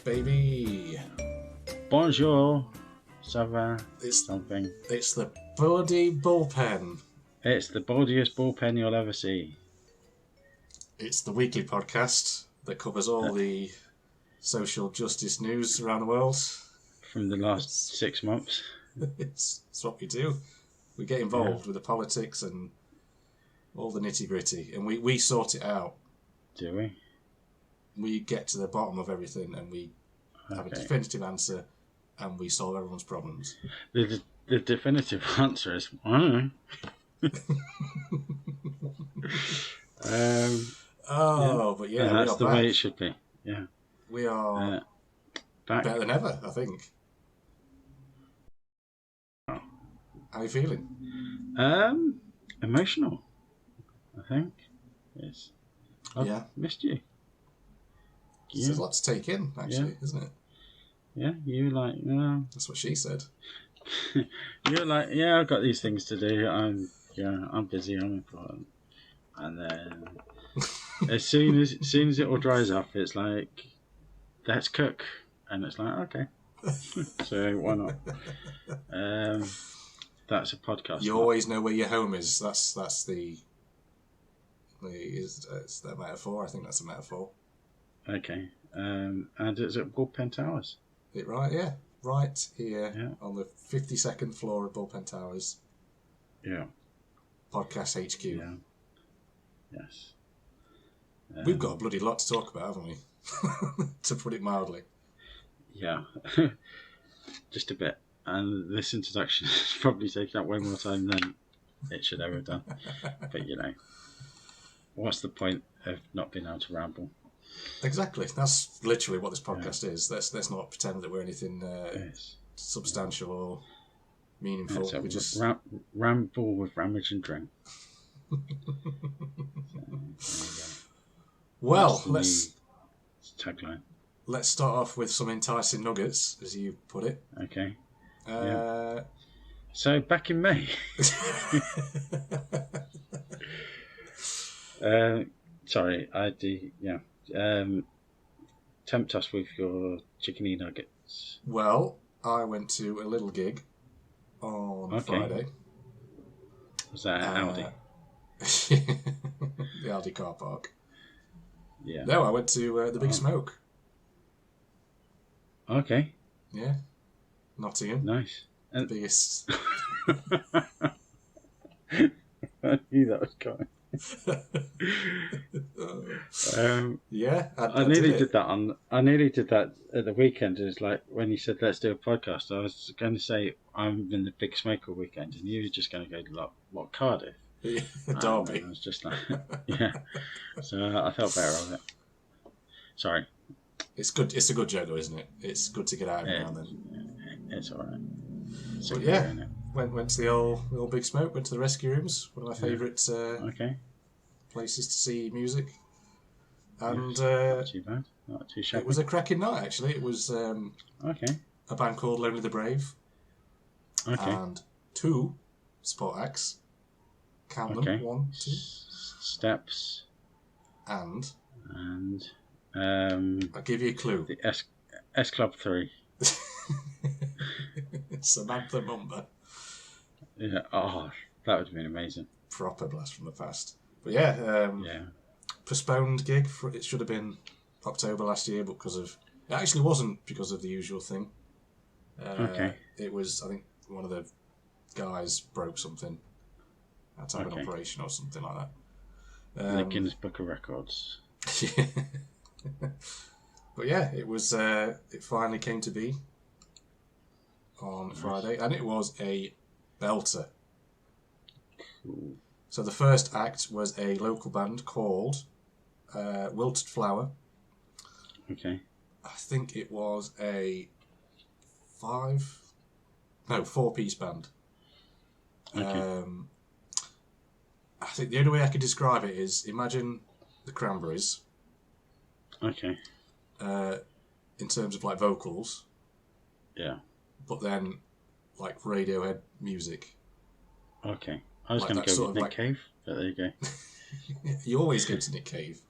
baby. Bonjour. Ça va? It's something. It's the bloody bullpen. It's the baldiest bullpen you'll ever see. It's the weekly podcast that covers all the social justice news around the world. From the last 6 months. It's what we do. We get involved with the politics and all the nitty-gritty, and we sort it out. Do we? We get to the bottom of everything, and we have a definitive answer, and we solve everyone's problems. The definitive answer is, I don't know. But yeah, and that's the back. way it should be. Yeah, we are back. better than ever, I think. Oh. How are you feeling? Emotional, I think. Yes. I've missed you. There's a lot to take in, actually, isn't it? Yeah, you like, That's what she said. You're like, I've got these things to do. I'm busy. I'm important. And then as soon as it all dries up, it's like, let's cook, and it's like, okay, so why not? That's a podcast. You always know where your home is. That's the it's the metaphor. I think that's a metaphor. Okay, and it's at Bullpen Towers. Right here on the 52nd floor of Bullpen Towers. Yeah. Podcast HQ. Yeah. Yes. We've got a bloody lot to talk about, haven't we? To put it mildly. Yeah. Just a bit. And this introduction has probably taken up way more time than it should ever have done. But, what's the point of not being able to ramble? Exactly. That's literally what this podcast is. Let's not pretend that we're anything substantial or meaningful. We just ramble with ramage and drink. Well, let's tagline. Let's start off with some enticing nuggets, as you put it. Okay. So back in May. Sorry, I do. Yeah. Tempt us with your chickeny nuggets. Well, I went to a little gig on Friday. Was that at Aldi? The Aldi car park. Yeah. No, I went to the Big Smoke. Okay. Yeah. Nottingham. Nice. The biggest. I knew that was coming. I nearly did that I nearly did that at the weekend. It's like when you said let's do a podcast, I was going to say I'm in the Big Smoke all weekend, and you were just going to go to Cardiff. Derby. I was just like, So I felt better of it. Sorry. It's good. It's a good joke, though, isn't it? It's good to get out every now and then. It's all right. Went to the old Big Smoke. Went to the Rescue Rooms. One of my favourite places to see music. And not too bad. Not too shabby. It was a cracking night, actually. It was a band called Lonely the Brave. Okay. And 2 support acts. Count them. 1, 2. Steps. And I'll give you a clue. The S Club 3. Samantha Mumba. Yeah. Oh, that would have been amazing. Proper blast from the past. But postponed gig. It should have been October last year, but it actually wasn't because of the usual thing. It was, I think, one of the guys broke something. Had to have an operation or something like that. The Guinness Book of Records. But yeah, it was. It finally came to be on Friday, and it was a belter. Cool. So the first act was a local band called Wilted Flower. Okay. I think it was a 4-piece band. Okay. I think the only way I could describe it is imagine the Cranberries. Okay. In terms of like vocals. Yeah. But then like Radiohead music. Okay. I was going to go with Nick Cave, but there you go. You always go to Nick Cave.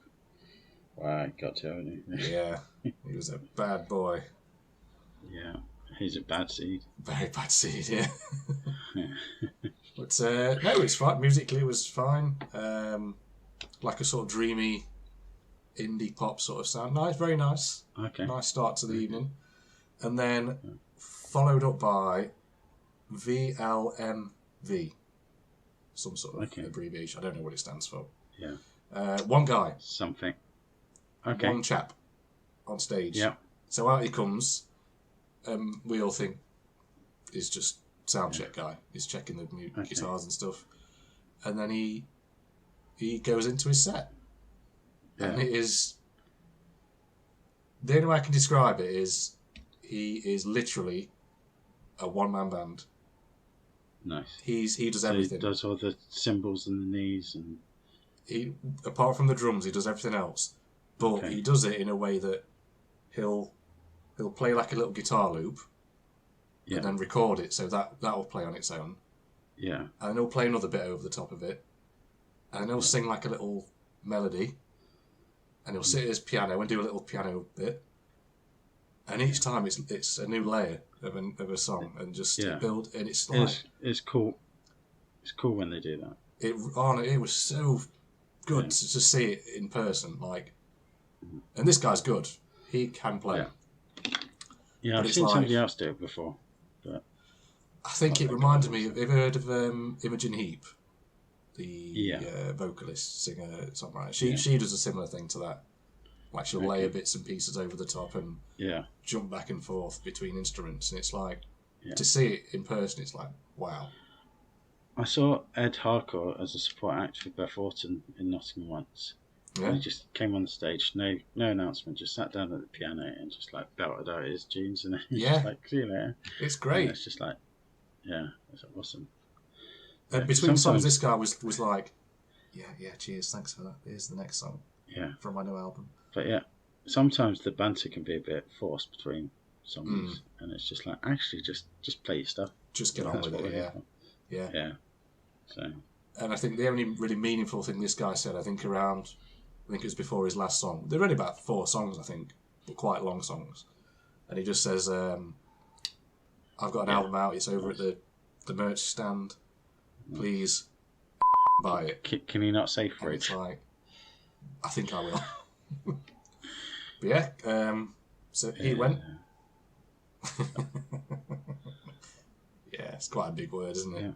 Well, I got to, haven't you? Yeah. He was a bad boy. Yeah, he's a bad seed. Very bad seed, yeah. But no, it's fine. Musically, it was fine. Like a sort of dreamy indie pop sort of sound. Nice, very nice. Okay. Nice start to the evening. And then followed up by VLMV. Some sort of abbreviation. I don't know what it stands for. Yeah. One guy. Something. Okay. One chap on stage. Yeah. So out he comes. We all think he's just sound check guy. He's checking the guitars and stuff. And then he goes into his set. Yeah. And it is... The only way I can describe it is he is literally a one-man band. Nice. He does everything. He does all the cymbals and the knees and... Apart from the drums, he does everything else. But he does it in a way that he'll play like a little guitar loop and then record it so that'll play on its own. Yeah. And he'll play another bit over the top of it. And he'll sing like a little melody. And he'll sit at his piano and do a little piano bit. And each time it's a new layer of a song and just build. And it's like... It's cool. It's cool when they do that. It was so good to see it in person. Like, and this guy's good. He can play. Yeah, I've seen somebody else do it before. But I think it reminded me of... Have you heard of Imogen Heap? The vocalist, singer, songwriter. She does a similar thing to that. Like she'll layer bits and pieces over the top and jump back and forth between instruments. And it's like, to see it in person, it's like, wow. I saw Ed Harcourt as a support act for Beth Orton in Nottingham once. Yeah. And he just came on the stage, no announcement, just sat down at the piano and just like belted out his tunes and just like, see you later. It's great. And it's just like, it's awesome. And between songs, this guy was like, cheers, thanks for that. Here's the next song from my new album. But sometimes the banter can be a bit forced between songs, and it's just like, actually, just play your stuff. Just get on with it, yeah. So. And I think the only really meaningful thing this guy said, I think it was before his last song. They're only about 4 songs, I think, but quite long songs. And he just says, I've got an album out, it's over at the merch stand. Please buy it. Can you not say fridge? It's like, I think I will. But so he went. It's quite a big word, isn't it? Yeah.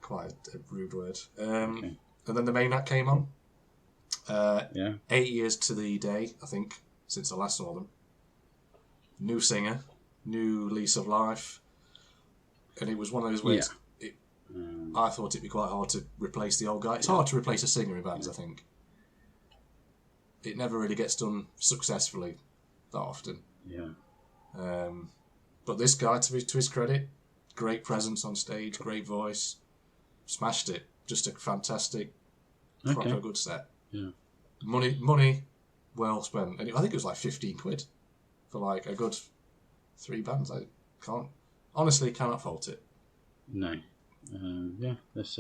Quite a rude word. And then the main act came on. 8 years to the day, I think, since I last saw them. New singer, new lease of life. And it was one of those weird... I thought it'd be quite hard to replace the old guy. It's hard to replace a singer in bands, I think. It never really gets done successfully that often. Yeah. But this guy, to his credit, great presence on stage, great voice, smashed it. Just a fantastic, proper good set. Yeah. Money well spent. And I think it was like 15 quid for like a good 3 bands. I cannot fault it. No. There's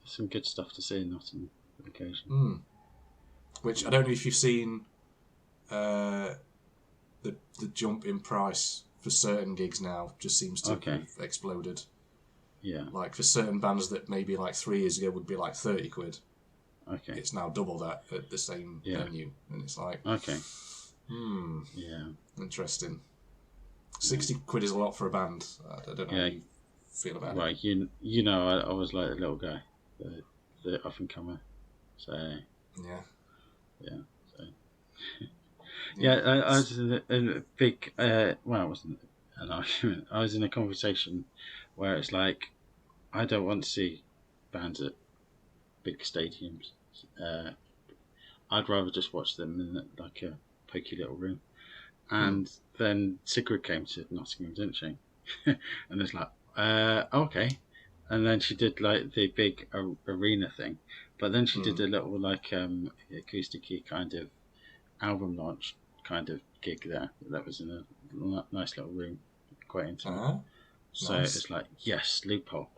some good stuff to see in Nottingham on occasion. Which I don't know if you've seen the jump in price for certain gigs now just seems to have exploded. Yeah. Like for certain bands that maybe like 3 years ago would be like 30 quid. Okay. It's now double that at the same venue. And it's like... Okay. Yeah. Interesting. 60 quid is a lot for a band. I don't know how you feel about it. Well, you know, I was like the little guy, the up and comer. So... Yeah. So... I was in a big... it wasn't an argument. I was in a conversation where it's like, I don't want to see bands at big stadiums. I'd rather just watch them in like a pokey little room. And then Sigrid came to Nottingham, didn't she? And it's like, okay. And then she did like the big arena thing, but then she did a little like acoustic-y kind of album launch kind of gig there. That was in a nice little room, quite intimate. So nice. It's like, yes, loophole.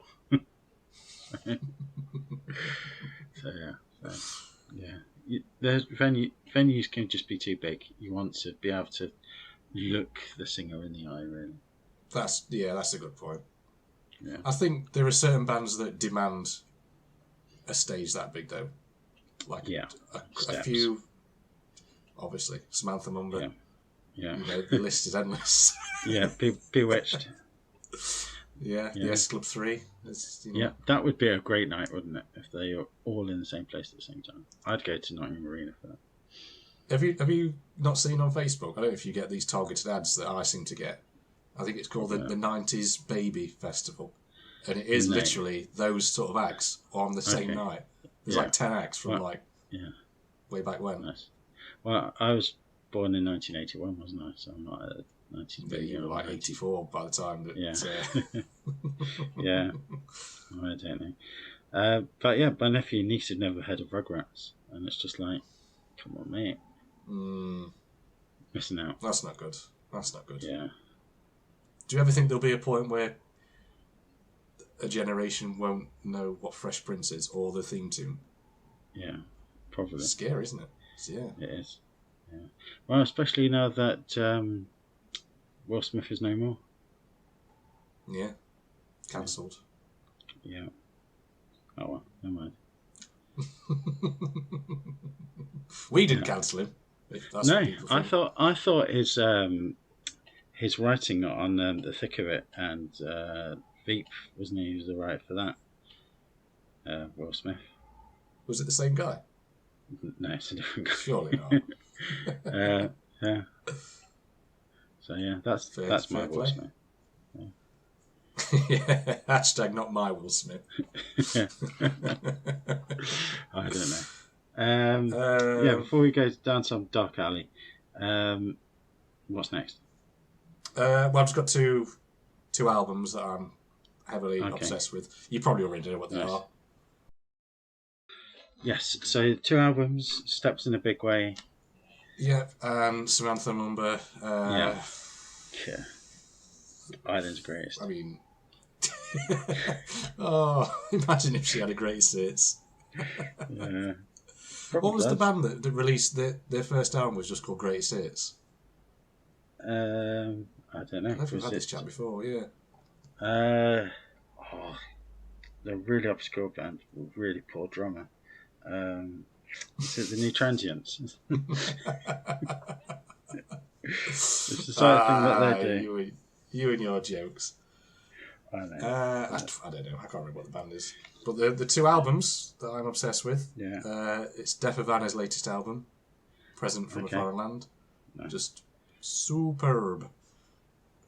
venues can just be too big. You want to be able to look the singer in the eye, really. That's a good point. Yeah. I think there are certain bands that demand a stage that big, though. Like a few, obviously, Samantha Mumba. Yeah. You know, the list is endless. Yeah, Bewitched. Yeah, the S Club 3. Yeah, that would be a great night, wouldn't it? If they were all in the same place at the same time. I'd go to Nottingham Arena for that. Have you not seen on Facebook? I don't know if you get these targeted ads that I seem to get. I think it's called the 90s Baby Festival. And it is literally those sort of acts on the same night. There's like 10 acts from way back when. Nice. Well, I was born in 1981, wasn't I? So I'm not a 90s baby. You were like 84 by the time that... Yeah. Yeah. I don't know. But yeah, my nephew and niece had never heard of Rugrats. And it's just like, come on, mate. Missing out. That's not good. Yeah. Do you ever think there'll be a point where a generation won't know what Fresh Prince is or the theme tune? Yeah, probably. It's scary, isn't it? It is. Yeah. Well, especially now that Will Smith is no more. Yeah. Cancelled. Yeah. Oh well, never mind. We didn't cancel him. That's no, I thought his writing on The Thick of It and Veep, wasn't he? He was the writer for that. Will Smith. Was it the same guy? No, it's a different guy. Surely not. Yeah. So yeah, that's my Will Smith. Yeah. Hashtag not my Will Smith. I don't know. Yeah, before we go down some dark alley, what's next? Well, I've just got two albums that I'm heavily obsessed with. You probably already know what they are. Yes, so 2 albums, Steps in a Big Way. Yep, and Samantha Mumba. Yeah. Ireland's greatest. I mean, imagine if she had a greatest hits. Yeah. What was the band that released their first album was just called Greatest Hits? I don't know. I think we've had this chat before, yeah. They're a really obscure band with really poor drummer. Is it the New Transients? It's the sort of thing that they do. You and your jokes. I know. I don't know. I can't remember what the band is. But the 2 albums that I'm obsessed with. Yeah. It's Havana's latest album, Present from a Foreign Land. Nice. Just superb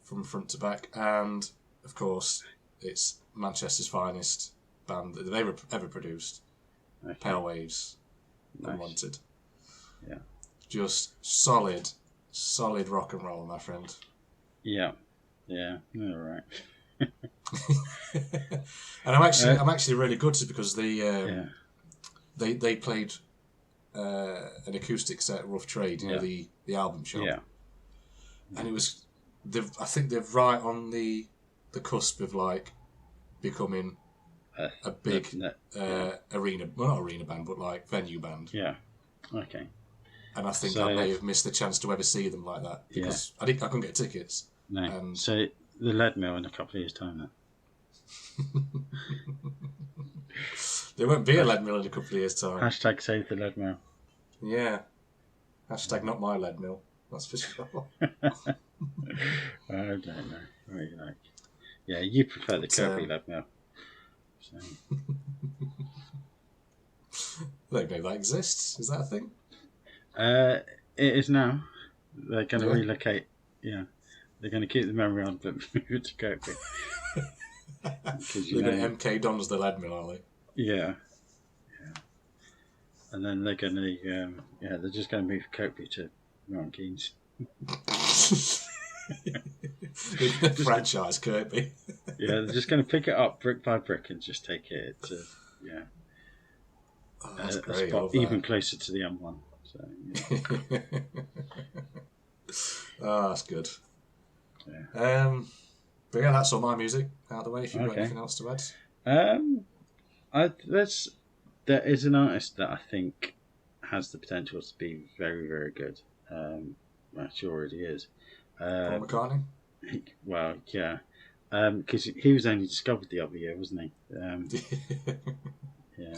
from front to back. And, of course, it's Manchester's finest band that they've ever produced. Okay. Pale Waves. Nice. Unwanted. Yeah. Just solid rock and roll, my friend. Yeah. Yeah. All right. And I'm actually really gutted because they played an acoustic set, Rough Trade, the album show. Yeah. And it was, I think they're right on the cusp of like becoming a big arena, well, not arena band, but like venue band. Yeah. Okay. And I think I may have missed the chance to ever see them like that because I couldn't get tickets. No. And so the Lead Mill in a couple of years' time then. There won't be a Lead Mill in a couple of years' time. Hashtag save the Lead Mill. Yeah. Hashtag not my Lead Mill. That's for sure. I don't know. What do you like? Yeah, you prefer the Kirby Lead Mill. So. I don't know if that exists. Is that a thing? It is now. They're going to relocate. Yeah. They're going to keep the memory on, but move it to Kirby. They're going to MK Dons the Lead Mill, are they? Yeah. And then they're going to, they're just going to move Kirby to Milton Keynes. Franchise Kirby. Yeah, they're just going to pick it up brick by brick and just take it to, that's great, a spot even closer to the M1. So, that's good. Yeah. But yeah, that's all my music out of the way. If you've got anything else to add, there is an artist that I think has the potential to be very, very good. Well, she already is. Paul McCartney? Well, yeah. Because he was only discovered the other year, wasn't he? Yeah.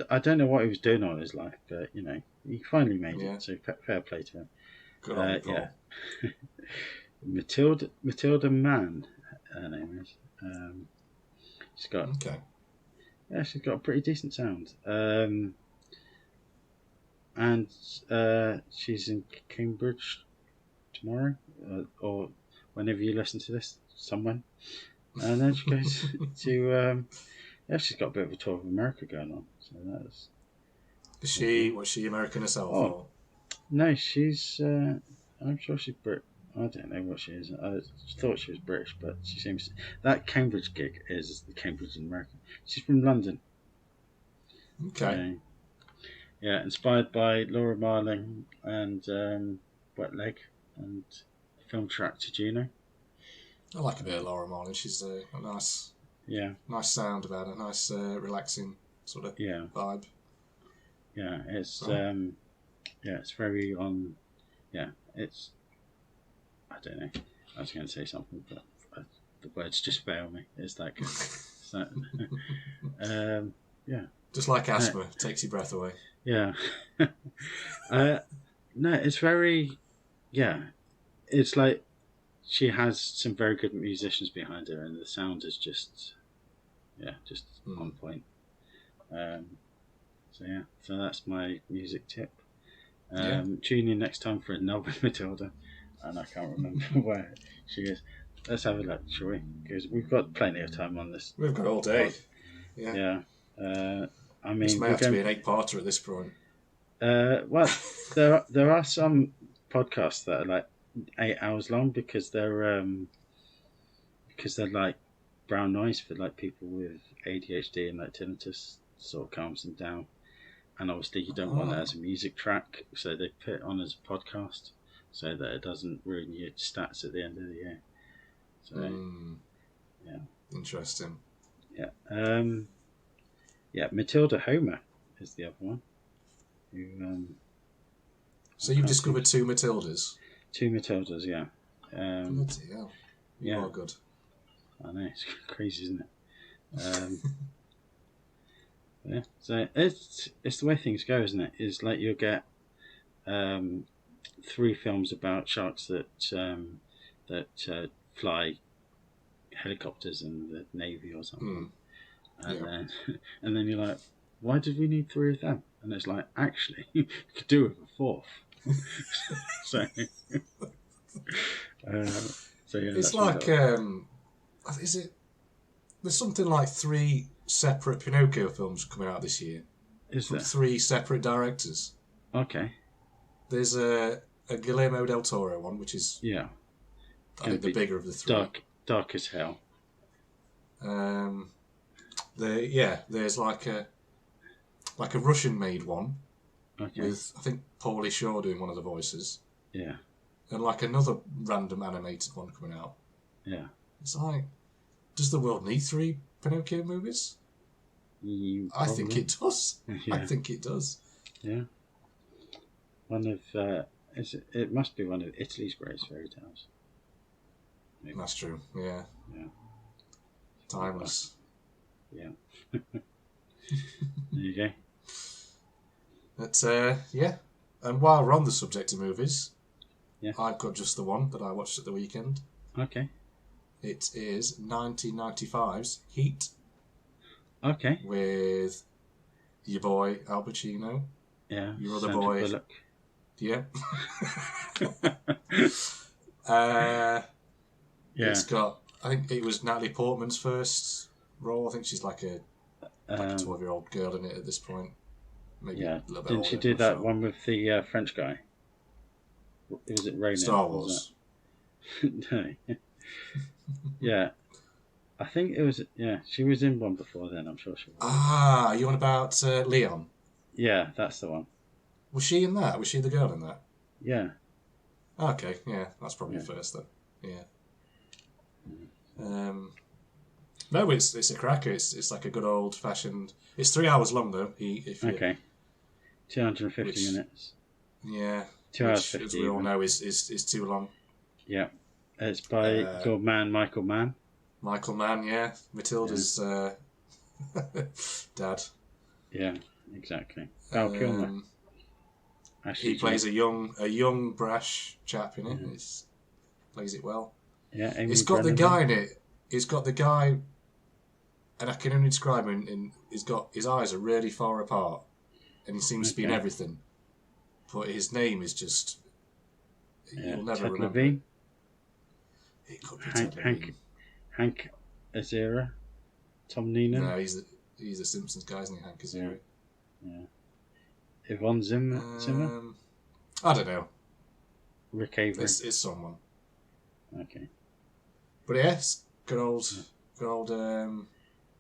I don't know what he was doing all his life, but, he finally made it, so fair play to him. Good on Paul. Yeah. Matilda Mann, her name is. She's got... Okay. Yeah, she's got a pretty decent sound. And she's in Cambridge tomorrow, or whenever you listen to this, someone. And then she goes to... she's got a bit of a tour of America going on. So that's... Was she American herself? Oh, or? No, she's... I'm sure she's Brit. I don't know what she is. I thought she was British, but she seems... That Cambridge gig is the Cambridge in America. She's from London. Okay. Yeah, inspired by Laura Marling and Wet Leg and film track to Juno. I like a bit of Laura Marling. She's a nice sound about her, nice relaxing sort of vibe. Yeah, it's it's very on. Yeah, it's. I don't know. I was going to say something, but the words just fail me. It's that good. Yeah. Just like asthma, takes your breath away. Yeah. No, it's very. Yeah, it's like she has some very good musicians behind her, and the sound is just on point. So that's my music tip. Tune in next time for another Matilda, and I can't remember where she is. Let's have a look, shall we? Because we've got plenty of time on this. We've got all day. Yeah. I mean, this may have to be an 8-parter at this point. Well, there are some podcasts that are like 8 hours long because they're like brown noise for like people with ADHD and like tinnitus, sort of calms them down. And obviously you don't want it as a music track, so they put it on as a podcast so that it doesn't ruin your stats at the end of the year. So yeah, interesting. Yeah, Matilda Homer is the other one. So you've discovered 2 Matildas? 2 Matildas, yeah. Bloody hell. You are good. I know, it's crazy, isn't it? Yeah, so it's the way things go, isn't it? It's like you'll get 3 films about sharks that fly helicopters in the Navy or something. And then you're like, why did we need 3 of them? And it's like, actually, you could do with a 4th. So yeah, it's like, is it? There's something like 3 separate Pinocchio films coming out this year. Is from there? 3 separate directors. Okay. There's a Guillermo del Toro one, which is I think the bigger of the 3. Dark as hell. There's like a Russian-made one with, I think, Pauly Shore doing one of the voices. Yeah. And like another random animated one coming out. Yeah. It's like, does the world need 3 Pinocchio movies? I think it does. Yeah. I think it does. Yeah. One of it must be one of Italy's greatest fairy tales. Maybe. That's true. Yeah. Yeah. Timeless. Yeah. There you go. But and while we're on the subject of movies, I've got just the one that I watched at the weekend. Okay. It is 1995's Heat. Okay. With your boy Al Pacino. Yeah. Your other Sandra boy. Bullock. Yeah. It's got, I think it was Natalie Portman's first role. I think she's like a 12-year-old girl in it at this point. Maybe a little bit Didn't she do that one with the French guy? Was it Raining? Star Wars. No. Yeah. I think it was, she was in one before then, I'm sure she was. Ah, you on about Leon? Yeah, that's the one. Was she in that? Was she the girl in that? Yeah. Okay, yeah, that's probably first then. Yeah. No, it's a cracker. It's like a good old fashioned. It's 3 hours long though. 250 minutes. Yeah. 2 hours 50. As we all know, is too long. Yeah. It's by your man, Michael Mann. Michael Mann, yeah. Matilda's dad. Yeah, exactly. Val Kilmer. He plays a young, brash chap in it. He plays it well. Yeah, it's got the guy in it. It's got the guy, and I can only describe him in. He's got his eyes are really far apart, and he seems to be in everything. But his name is just you'll never Ted remember. Levine? It could be Ted Levine. Hank Azaria, Tom Neenan. No, he's the Simpsons guy, isn't he? Hank Azaria. Yeah. Yvonne Zimmer. I don't know. Rick Avery. It's someone. Okay. But yes, good old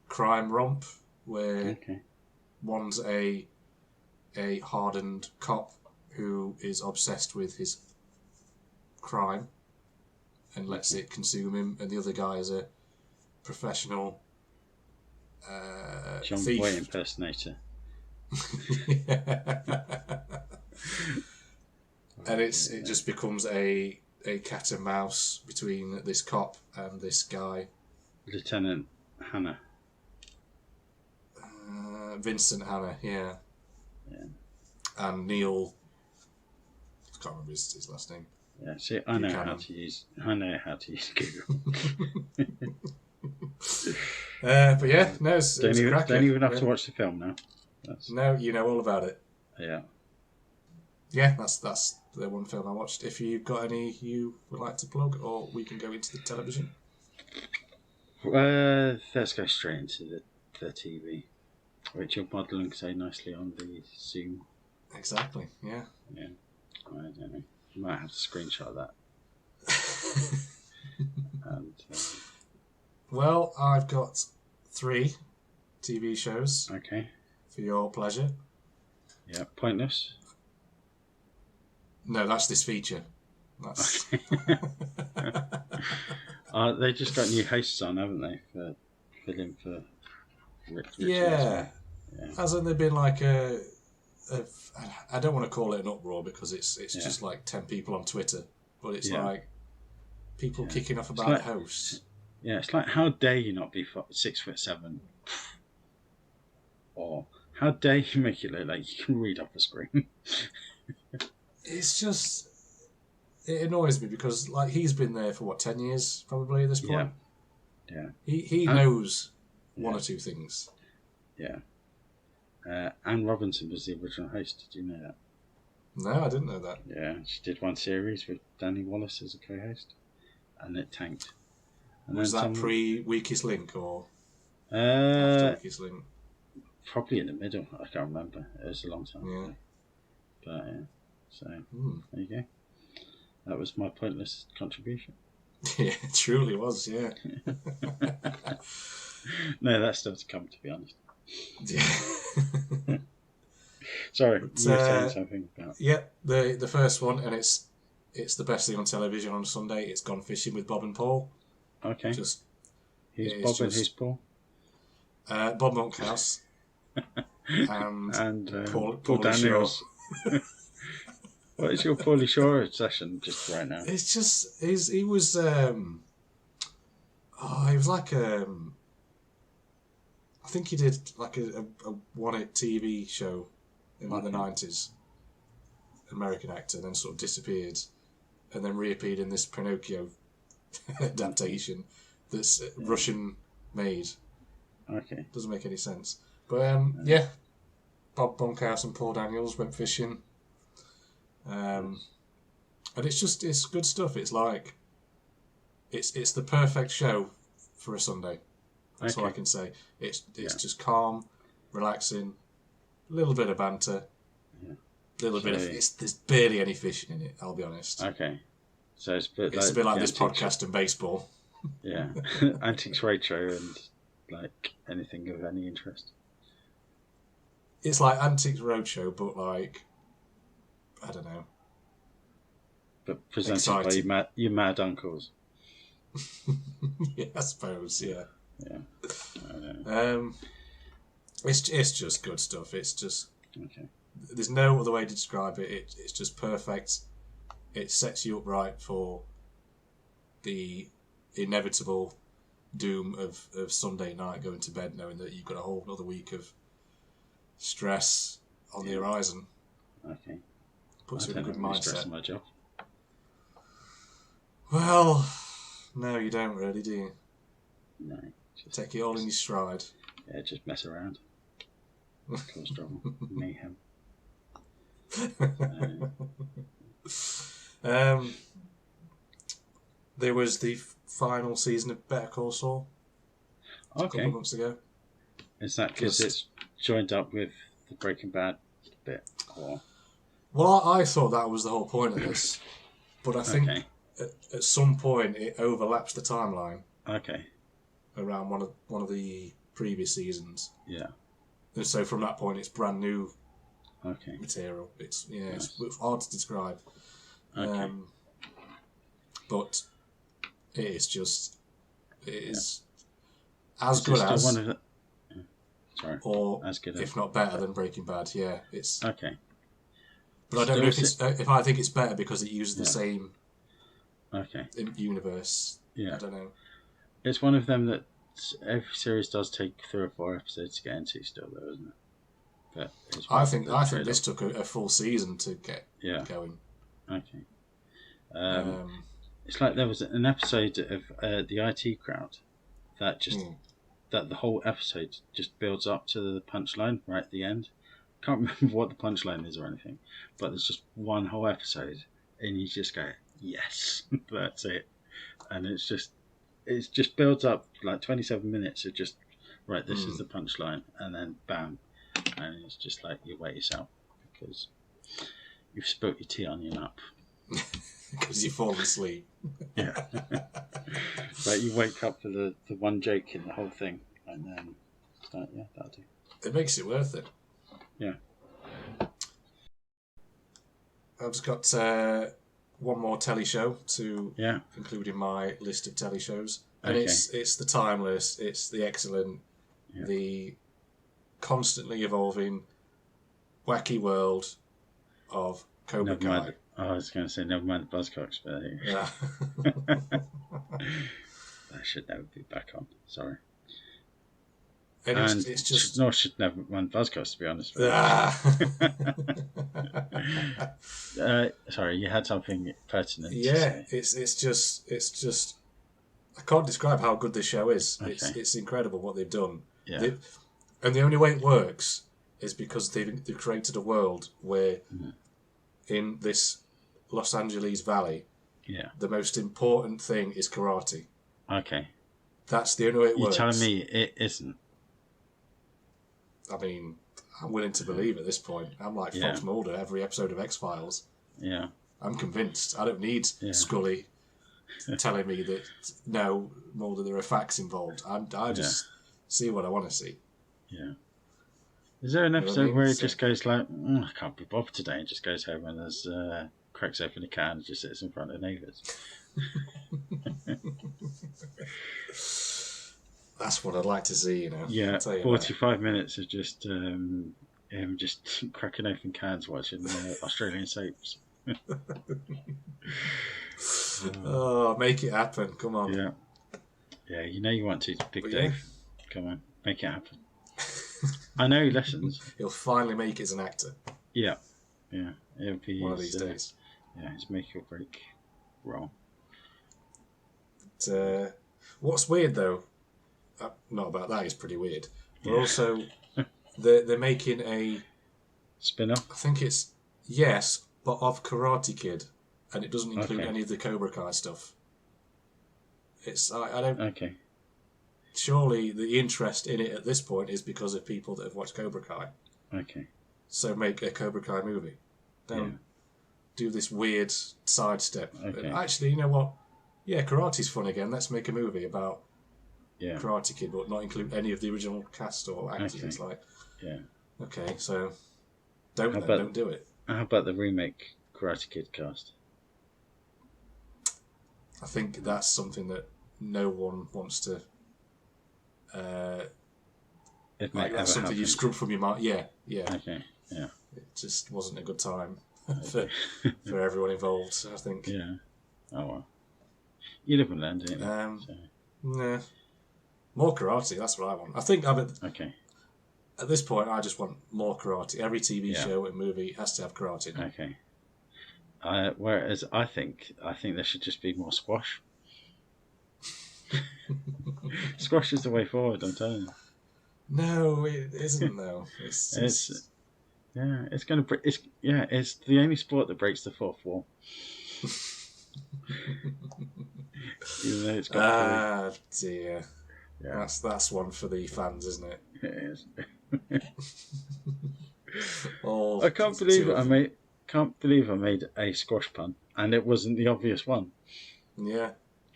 crime romp where one's a hardened cop who is obsessed with his crime and lets it consume him, and the other guy is a professional John thief. Boy impersonator. And it just becomes a cat and mouse between this cop and this guy, Lieutenant Hanna. Vincent Hanna, yeah. And Neil, I can't remember his last name. Yeah, see, I know how to use Google. But yeah, no, don't even have to watch the film now. No, you know all about it. Yeah. Yeah, that's the one film I watched. If you've got any you would like to plug, or we can go into the television. Let's go straight into the TV, which you're modelling so nicely on the Zoom. Exactly. Yeah. Yeah. I don't know. You might have to screenshot that. And, well, I've got 3 TV shows. Okay. For your pleasure. Yeah. Pointless. No, that's this feature. That's. They just got new hosts on, haven't they? For Rick. Yeah. Hasn't there been like a I don't want to call it an uproar because it's just like 10 people on Twitter, but it's like people kicking off about the host. Yeah, it's like, how dare you not be 6'7", or how dare you make it look like you can read off a screen. It's just, it annoys me because like he's been there for 10 years probably at this point. Yeah. He knows one or two things. Yeah. Anne Robinson was the original host. Did you know that? No, I didn't know that. Yeah, she did one series with Danny Wallace as a co-host, and it tanked. And was that pre-Weakest Link or after Weakest Link? Probably in the middle. I can't remember. It was a long time ago. But so there you go. That was my pointless contribution. Yeah, it truly was. Yeah. No, that's still to come, to be honest. Yeah. Sorry, you were saying something about... Yeah, the first one, and it's the best thing on television on Sunday. It's Gone Fishing with Bob and Paul. Okay. Who's Bob and who's Paul? Bob Monkhouse and Paul Daniels. What is your Paulie Shore session just right now? It's just he was like I think he did like a one-hit TV show in like the 90s. American actor, then sort of disappeared, and then reappeared in this Pinocchio adaptation that's Russian made. Okay. Doesn't make any sense. But Bob Bunkhouse and Paul Daniels went fishing. And it's good stuff. It's like it's the perfect show for a Sunday. That's all I can say. It's just calm, relaxing, a little bit of banter, there's barely any fishing in it, I'll be honest. Okay. So it's a bit like this podcast and baseball. Yeah. Antiques Roadshow and like anything of any interest. It's like Antiques Roadshow, but like, I don't know. But presented by your mad uncles. Yeah, I suppose, yeah. Yeah. I don't know. It's just good stuff. It's just... Okay. there's no other way to describe it. It's just perfect. It sets you up right for the inevitable doom of Sunday night going to bed knowing that you've got a whole other week of stress on the horizon. Okay. Puts you in a good mindset. My job. Well, no, you don't really, do you? No. Take it all in your stride. Yeah, just mess around. Cause trouble. Mayhem. There was the final season of Better Call Saul. Okay. A couple of months ago. Is that because it's joined up with the Breaking Bad bit? Or... Well, I thought that was the whole point of this, but I think at some point it overlaps the timeline. Okay. Around one of the previous seasons. Yeah. And so from that point, it's brand new. Okay. Material. It's nice. It's hard to describe. Okay. But it is as good as one of the... Sorry. Or as good if not better than Breaking Bad. Yeah, it's okay. But I don't know if I think it's better because it uses the same universe. Yeah. I don't know. It's one of them that every series does take 3 or 4 episodes to get into still, though, isn't it? But I think this took a full season to get going. Okay. It's like there was an episode of the IT crowd that just that the whole episode just builds up to the punchline right at the end. Can't remember what the punchline is or anything, but there's just one whole episode, and you just go, yes, that's it, and it's just builds up like 27 minutes of just right. This is the punchline, and then bam, and it's just like you wet yourself because you've spilt your tea on your lap because you fall asleep. Yeah, but you wake up for the one joke in the whole thing, and then start. Yeah, that'll do. It makes it worth it. Yeah. I've just got one more telly show to include in my list of telly shows, and it's the timeless, it's the excellent, the constantly evolving, wacky world of Cobra Kai. I was going to say never mind the Buzzcocks, but yeah. That should never be back on. Sorry. And it's just should never mind Buzzcocks, to be honest. Sorry, you had something pertinent. Yeah, to say. It's just I can't describe how good this show is. Okay. It's incredible what they've done. Yeah. And the only way it works is because they've created a world where in this Los Angeles Valley, the most important thing is karate. Okay. That's the only way it works. You're telling me it isn't? I mean, I'm willing to believe at this point. I'm like Fox Mulder every episode of X-Files. Yeah. I'm convinced. I don't need Scully telling me that, no, Mulder, there are facts involved. I just see what I want to see. Yeah. Is there an episode where it just goes like, I can't be bothered today, and just goes home and there's cracks open a can and just sits in front of neighbours? That's what I'd like to see, Yeah, 45 minutes of just him just cracking open cans watching Australian soaps. Oh, make it happen. Come on. Yeah. Yeah, you know you want to, Big Dave. Come on, make it happen. I know he listens. He'll finally make it as an actor. Yeah. Yeah. It'll be one of these days. Yeah, his make or break role. But, what's weird though, not about that, it's pretty weird. But also, they're making a spin-off. I think it's but of Karate Kid, and it doesn't include any of the Cobra Kai stuff. It's I don't. Okay. Surely the interest in it at this point is because of people that have watched Cobra Kai. Okay. So make a Cobra Kai movie. Don't do this weird sidestep. Okay. Actually, you know what? Yeah, karate's fun again. Let's make a movie about Karate Kid, but not include any of the original cast or actors. Okay. It's like, okay, so don't do it. How about the remake Karate Kid cast? I think that's something that no one wants to. It might that's something you scrub from your mind. Yeah. Okay. Yeah. it just wasn't a good time for everyone involved, I think. Yeah. Oh well. You live and learn, don't you? Nah. More karate, that's what I want. I think okay. At this point, I just want more karate. Every TV show and movie has to have karate now. Okay. Whereas I think there should just be more squash. Squash is the way forward, I'm telling you. No, it isn't though. It's it's the only sport that breaks the fourth wall. Even though it's got dear. Yeah. That's one for the fans, isn't it? It is. I can't believe I made a squash pun, and it wasn't the obvious one. Yeah.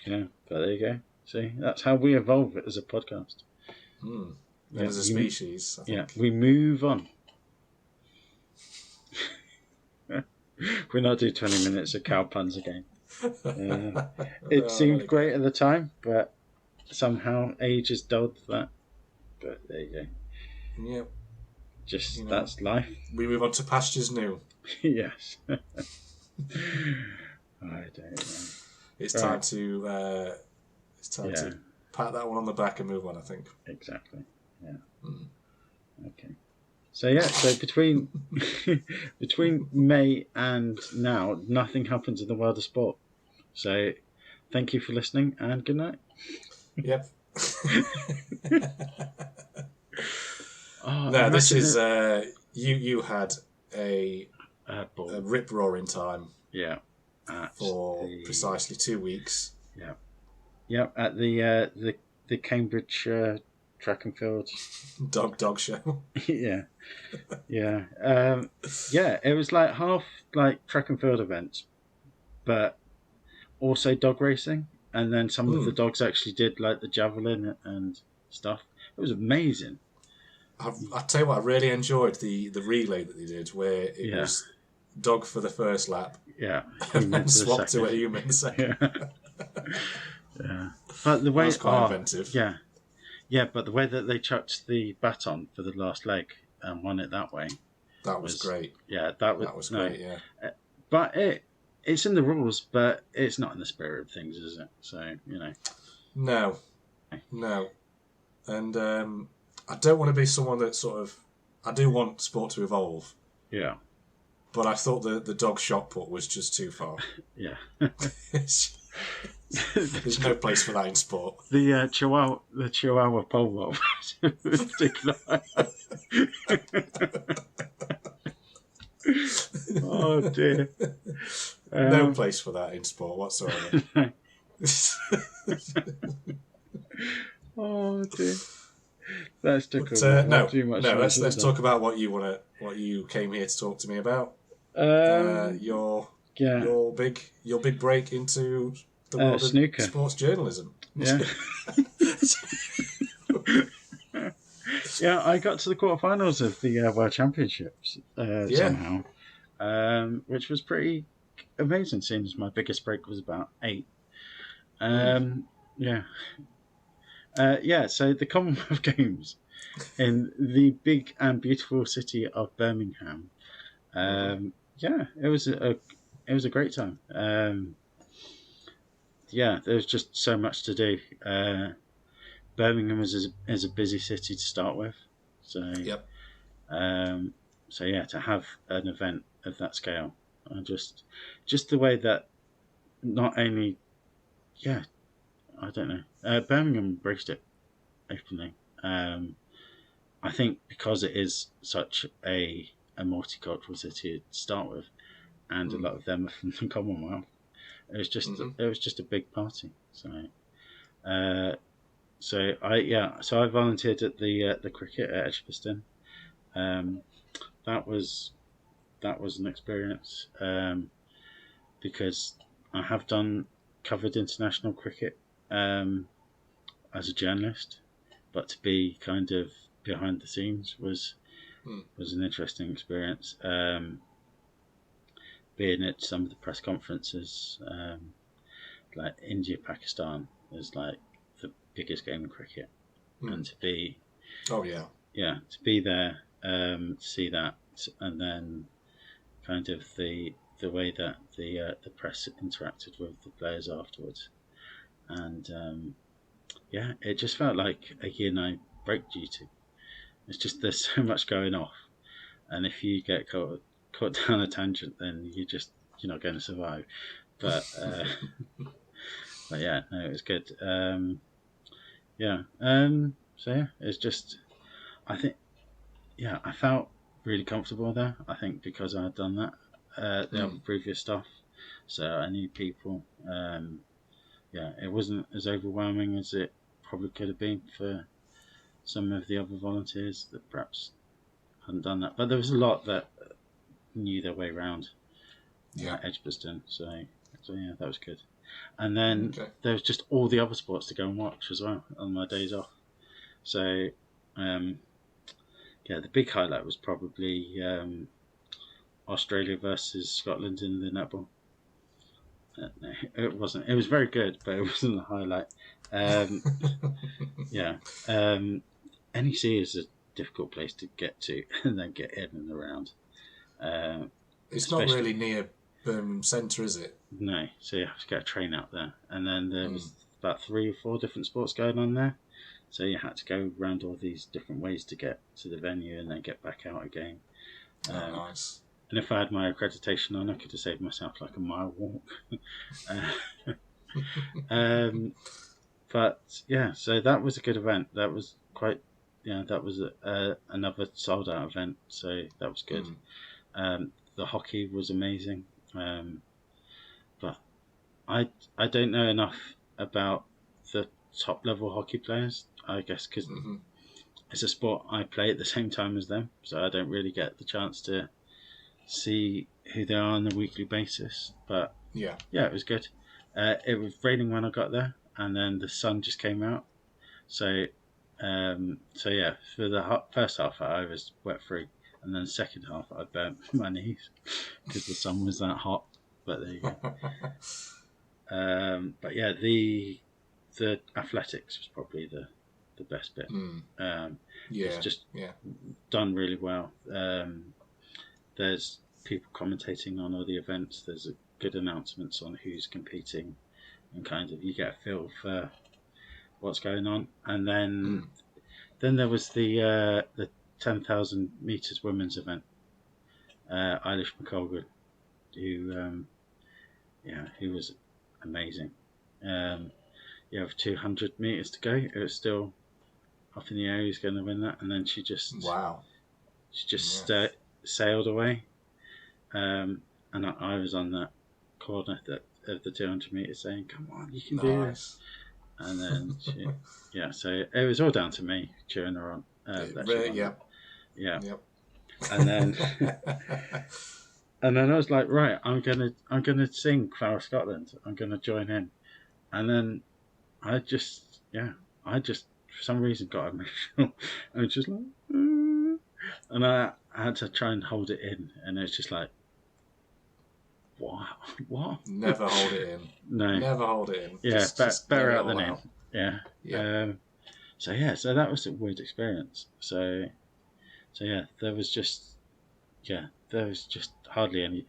Yeah, but there you go. See, that's how we evolve as a podcast. As a species, I think. Yeah, we move on. We're not doing 20 minutes of cow puns again. It seemed great at the time, but somehow age has dulled that. But there you go. Yep. That's life. We move on to pastures new. Yes. I don't know. It's time to pat that one on the back and move on, I think. Exactly. Yeah. Okay. So between May and now, nothing happens in the world of sport. So thank you for listening and good night. Yep. This is you had a rip roaring time. Yeah. For precisely 2 weeks. Yeah. Yeah. At the Cambridge track and field dog show. Yeah. It was like half like track and field events, but also dog racing, and then some of the dogs actually did like the javelin and stuff. It was amazing. I tell you what, I really enjoyed the relay that they did, where it was dog for the first lap, and then swap to a human second. Yeah. But the way that was quite inventive. Yeah, but the way that they chucked the baton for the last leg and won it that way. That was great. Yeah, that was great, yeah. But it's in the rules, but it's not in the spirit of things, is it? So, No. And I don't want to be someone that I do want sport to evolve. Yeah. But I thought the dog shot put was just too far. Yeah. There's no place for that in sport. The Chihuahua pole vault was particular. Oh dear. No place for that in sport whatsoever. Oh dear. Let's talk let's talk about what you came here to talk to me about. Your big break into the world snooker. of sports journalism. Yeah. Yeah, I got to the quarterfinals of the World Championships somehow, which was pretty amazing. Seeing as my biggest break was about 8. So the Commonwealth Games in the big and beautiful city of Birmingham. It was a great time. There was just so much to do. Birmingham is a busy city to start with, so to have an event of that scale, just the way that not only, I don't know, Birmingham embraced it openly. I think because it is such a multicultural city to start with, and a lot of them are from the Commonwealth. It was just a big party. So I volunteered at the cricket at Edgbaston. That was an experience because I have covered international cricket as a journalist, but to be kind of behind the scenes was an interesting experience. Being at some of the press conferences, like India, Pakistan is like the biggest game in cricket, and to be, to be there, to see that event, and then kind of the way that the press interacted with the players afterwards, and it just felt like a year 9 break duty. It's just there's so much going off, and if you get caught down a tangent, then you're not going to survive. But but yeah, no, it was good. So yeah, it's just, I think, I felt really comfortable there. I think because I had done that the other previous stuff, so I knew people. It wasn't as overwhelming as it probably could have been for some of the other volunteers that perhaps hadn't done that. But there was a lot that knew their way around Edgbaston, so yeah, that was good. And then there was just all the other sports to go and watch as well on my days off. So the big highlight was probably Australia versus Scotland in the netball. No, it wasn't. It was very good, but it wasn't the highlight. NEC is a difficult place to get to and then get in and around. It's not really near Birmingham Centre, is it? No, so you have to get a train out there. And then there was about 3 or 4 different sports going on there. So you had to go around all these different ways to get to the venue and then get back out again. Nice. And if I had my accreditation on, I could have saved myself like a mile walk. But yeah, so that was a good event. That was quite, that was another sold out event. So that was good. The hockey was amazing. But I don't know enough about the top level hockey players, I guess, because it's a sport I play at the same time as them. So I don't really get the chance to see who they are on a weekly basis, but it was good. It was raining when I got there, and then the sun just came out. So for the first half I was wet through, and then the second half I burnt my knees because the sun was that hot. But there you go. But yeah, the athletics was probably the best bit. It's just done really well. There's people commentating on all the events. There's good announcements on who's competing, and kind of you get a feel for what's going on. And then there was the 10,000 meters women's event. Eilish McColgan, who was amazing. With 200 meters to go, it was still up in the air who's going to win that, and then she just sailed away, and I was on that corner of the 200 meters saying, "Come on, you can do this." And then so it was all down to me cheering her on. Yep. And then I was like, right, I'm gonna sing Flower Scotland. I'm gonna join in, and then I just for some reason got emotional. I was just like, and I had to try and hold it in, and it's just like, what? Never hold it in. No, never hold it in. Yeah, just better out than in. Out. Yeah. So that was a weird experience. So there was just hardly any.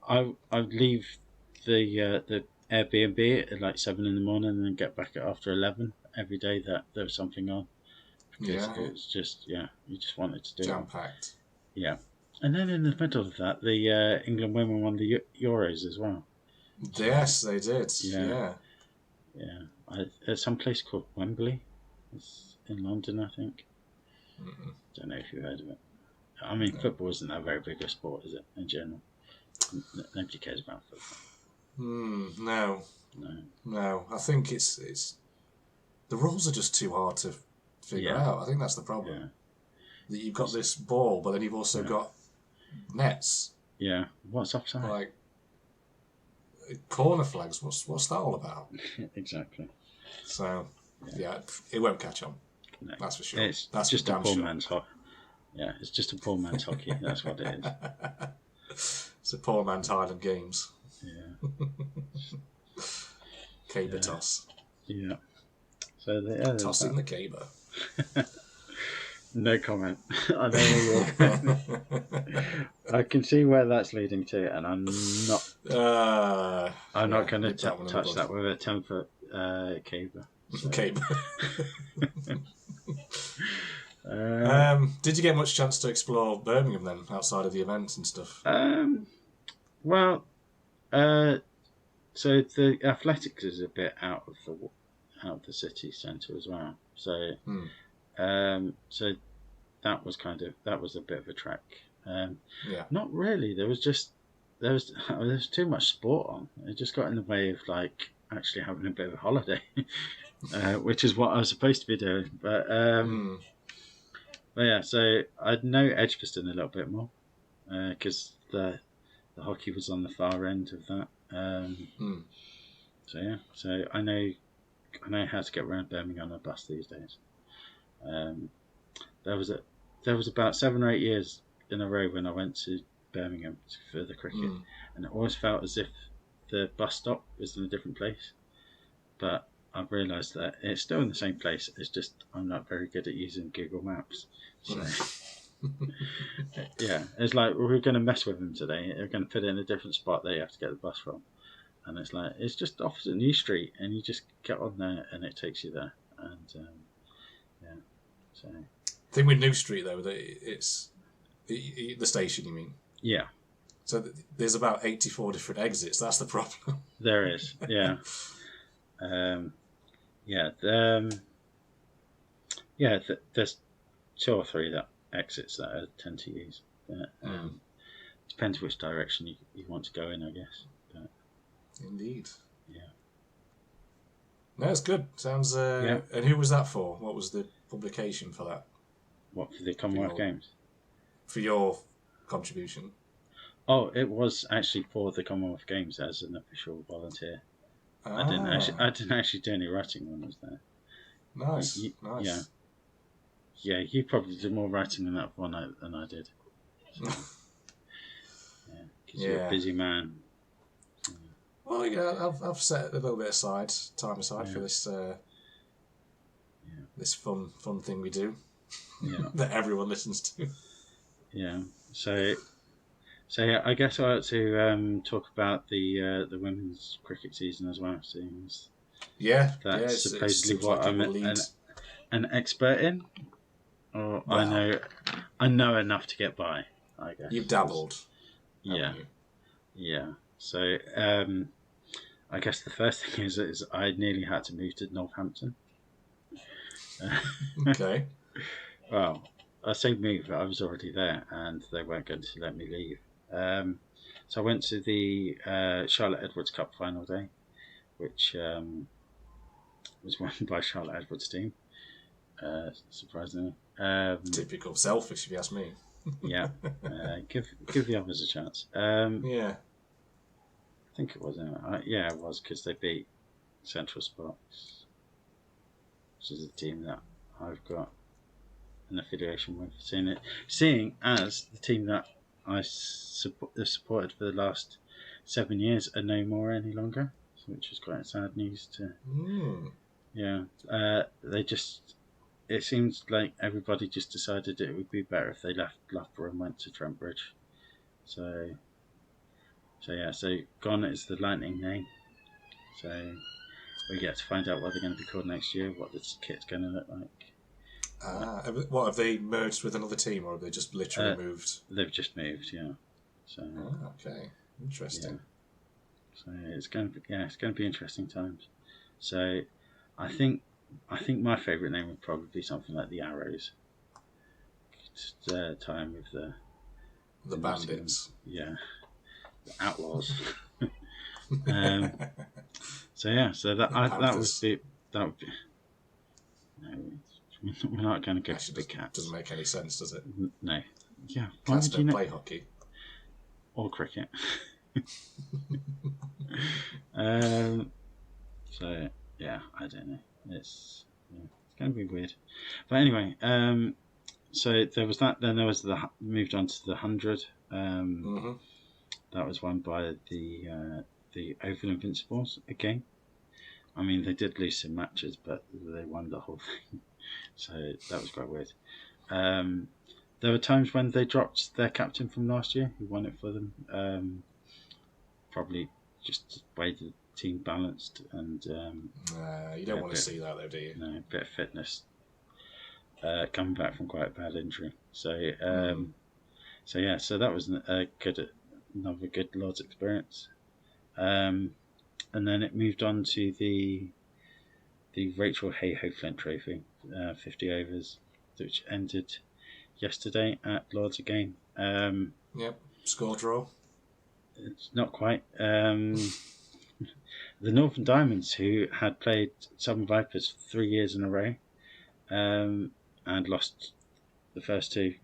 I'd leave the Airbnb at like 7 in the morning and then get back at after 11 every day that there was something on, because it was just you just wanted to do jam packed. Yeah, and then in the middle of that, the England women won the Euros as well. Yes, they did. Yeah. At some place called Wembley. It's in London, I think. Don't know if you've heard of it. I mean, football isn't that very big a sport, is it, in general? Nobody cares about football. No. I think it's the rules are just too hard to figure out. I think that's the problem. Yeah. That you've got this ball, but then you've also got nets. Yeah. What's offside? Like corner flags. What's that all about? Exactly. So it won't catch on. No. That's for sure. That's just a poor man's hockey. Yeah, it's just a poor man's hockey. That's what it is. It's a poor man's Highland Games. Yeah. Caber toss. Yeah. So tossing the caber. No comment. I know where you're I can see where that's leading to, and I'm not. I'm not going to touch that with a 10-foot caber. So. Caber. Did you get much chance to explore Birmingham then, outside of the events and stuff? Well, so the athletics is a bit out of the city centre as well. So, so that was a bit of a trek. Not really. There was too much sport on. It just got in the way of like actually having a bit of a holiday, which is what I was supposed to be doing. But yeah, so I'd know Edgbaston a little bit more because the hockey was on the far end of that. So yeah, so I know how to get around Birmingham on a bus these days. There was about 7 or 8 years in a row when I went to Birmingham for the cricket, and it always felt as if the bus stop was in a different place. But I've realised that it's still in the same place. It's just I'm not very good at using Google Maps. So yeah, it's like we're going to mess with them today. We're going to put it in a different spot that you have to get the bus from, and it's like it's just opposite New Street, and you just get on there, and it takes you there. And yeah, so. The thing with New Street though, it's the station. You mean? Yeah. So there's about 84 different exits. That's the problem. There is, yeah. There's 2 or 3 exits that I tend to use. But, depends which direction you want to go in, I guess. But, indeed. Yeah. No, it's good. Sounds. And who was that for? What was the publication for that? What, for the Commonwealth Games? For your contribution. Oh, it was actually for the Commonwealth Games as an official volunteer. I didn't actually do any writing when I was there. Nice, nice. Yeah, you probably did more writing in that one than I did. So, because you're a busy man. Well, yeah, I've set a little bit time aside for this. This fun thing we do. Yeah. That everyone listens to. Yeah. So yeah, I guess I ought to talk about the women's cricket season as well. Seems that's supposedly what I'm an expert in, or I know enough to get by. I guess you've dabbled. Yeah, yeah. So I guess the first thing is I nearly had to move to Northampton. Okay. Well, I say move. I was already there, and they weren't going to let me leave. So I went to the Charlotte Edwards Cup final day, which was won by Charlotte Edwards' team, surprisingly. Typical selfish, if you ask me. Yeah, give the others a chance. Yeah. I think it was. It was because they beat Central Sparks, which is a team that I've got an affiliation with. Seeing as the team that I supported for the last 7 years are no more any longer, which is quite sad news to. Yeah, it seems like everybody just decided it would be better if they left Loughborough and went to Trent Bridge. So Gone is the Lightning name. So we get to find out what they're going to be called next year, what the kit's going to look like. What, have they merged with another team, or have they just literally moved? They've just moved, yeah. So. Okay, interesting. Yeah. So it's going to be interesting times. So I think my favourite name would probably be something like the Arrows. Just time with the bandits. Yeah, the outlaws. So that would be. No, we're not going to go for big cats. Doesn't make any sense, does it? No. Yeah. Cats don't play hockey or cricket. So yeah, I don't know. It's going to be weird. But anyway, so there was that. Then there was moved on to the 100. That was won by the Oval Invincibles again. I mean, they did lose some matches, but they won the whole thing. So that was quite weird. There were times when they dropped their captain from last year, who won it for them. Probably just the way the team balanced, and you don't want to see that though, do you? No, a bit of fitness. Coming back from quite a bad injury, so that was another good Lord's experience. And then it moved on to the Rachel Hayhoe Flint Trophy, 50 overs, which ended yesterday at Lord's again. Yep, score draw. It's not quite. The Northern Diamonds, who had played Southern Vipers 3 years in a row, and lost the first two,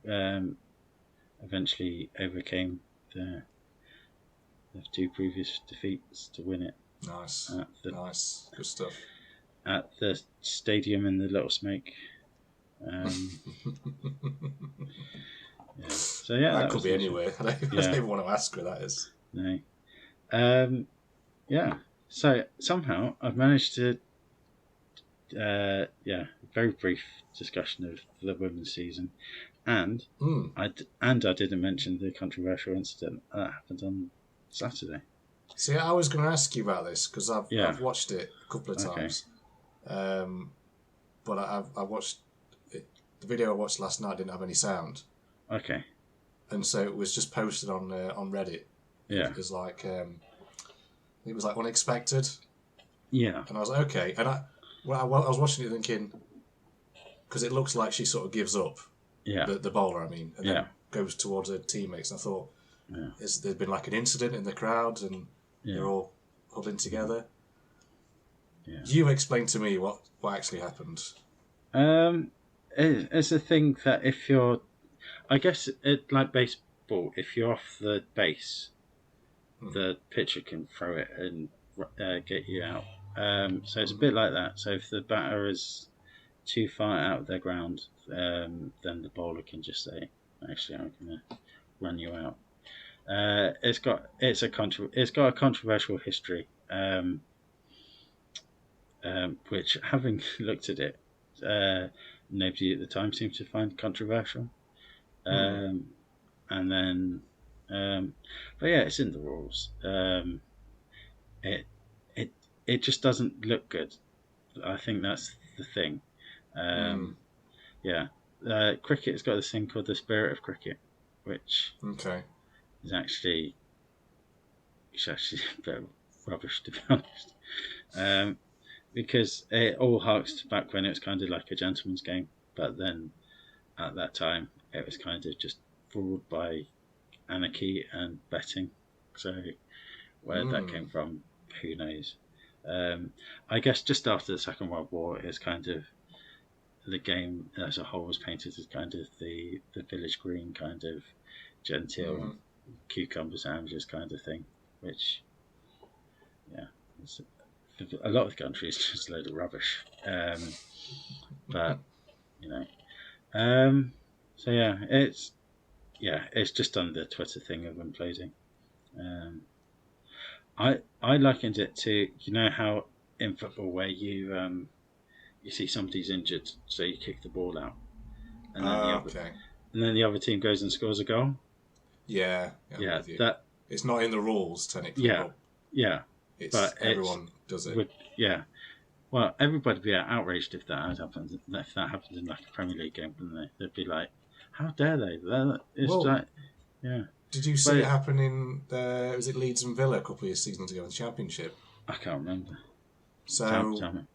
eventually overcame the two previous defeats to win it. Nice, nice, good stuff. At the stadium in the Little Smoke. So that could be anywhere. I don't even want to ask where that is. No. So somehow I've managed to. Very brief discussion of the women's season, and I didn't mention the controversial incident that happened on Saturday. See, I was going to ask you about this because I've watched it a couple of times, but I watched it, the video I watched last night didn't have any sound. Okay. And so it was just posted on Reddit. Yeah. It was like it was like unexpected. Yeah. And I was like, okay, and I was watching it thinking, because it looks like she sort of gives up. Yeah. The bowler, I mean, and then goes towards her teammates. And I thought, there's been like an incident in the crowd, and they're all huddling together. Yeah. You explain to me what actually happened. It's a thing that if you're, I guess it like baseball, if you're off the base, the pitcher can throw it and get you out. So it's a bit like that. So if the batter is too far out of their ground, then the bowler can just say, "Actually, I'm going to run you out." It's got a controversial history, which, having looked at it, nobody at the time seemed to find controversial. And then, but yeah, it's in the rules. It just doesn't look good. I think that's the thing. Cricket has got this thing called the spirit of cricket, which is actually a bit of rubbish, to be honest. Because it all harks back when it was kind of like a gentleman's game, but then at that time it was kind of just ruled by anarchy and betting. So where that came from, who knows? I guess just after the Second World War, it's kind of the game as a whole was painted as kind of the village green kind of genteel cucumber sandwiches kind of thing, which a lot of the country is just a load of rubbish. But it's just on the Twitter thing of imploding. I likened it to, how in football where you see somebody's injured, so you kick the ball out, and then the other team goes and scores a goal. Yeah. That it's not in the rules technically. Yeah. But everyone does it. Well, everybody would be outraged if that happened. If that happened in like a Premier League game, wouldn't they? They'd be like, "How dare they?" Did you see it happen in was it Leeds and Villa a couple of seasons ago in the Championship? I can't remember. Tell me.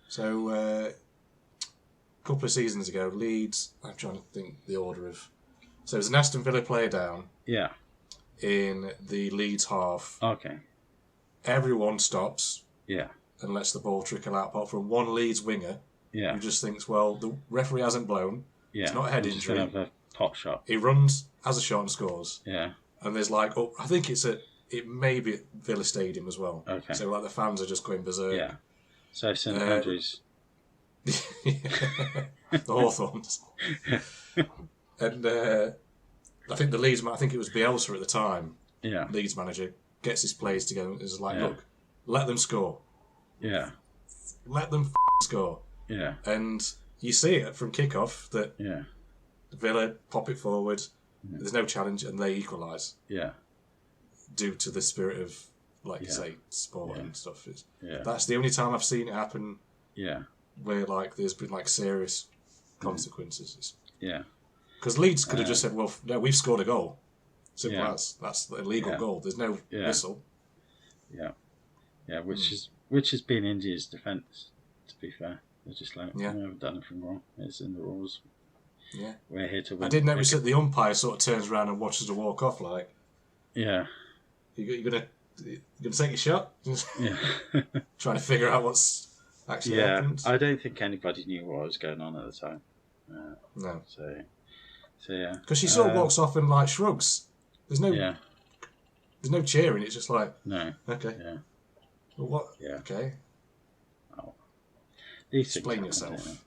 So a couple of seasons ago, Leeds. I'm trying to think the order of. So there's an Aston Villa player down. Yeah. In the Leeds half. Okay. Everyone stops. Yeah. And lets the ball trickle out, apart from one Leeds winger. Yeah. Who just thinks, well, the referee hasn't blown. Yeah. It's not a head injury. Have a pop shot. He runs, has a shot and scores. Yeah. And there's like, I think it may be at Villa Stadium as well. Okay. So like the fans are just going berserk. Yeah. So St Andrews. The Hawthorns. And I think I think it was Bielsa at the time. Yeah. Leeds manager gets his players together and is like, look, let them score. Yeah. Let them score. Yeah. And you see it from kickoff that Villa pop it forward. There's no challenge, and they equalise. Yeah. Due to the spirit of, like you say, sport and stuff. Yeah. That's the only time I've seen it happen. Yeah. Where like there's been like serious consequences. Yeah. Because Leeds could have just said, "Well, no, we've scored a goal. Simple as that's the illegal goal. There's no whistle." Yeah. Yeah. Which has been India's defence. To be fair, they're just like, we haven't done anything wrong. It's in the rules. Yeah. We're here to win. I did notice that the umpire sort of turns around and watches her walk off. Like, yeah. You gonna take your shot? Yeah. Trying to figure out what's actually happened. I don't think anybody knew what was going on at the time. No. So yeah. Because she sort of walks off and like shrugs. There's no cheering. It's just like okay. Yeah. Well, what? Yeah. Okay. Oh. Explain yourself.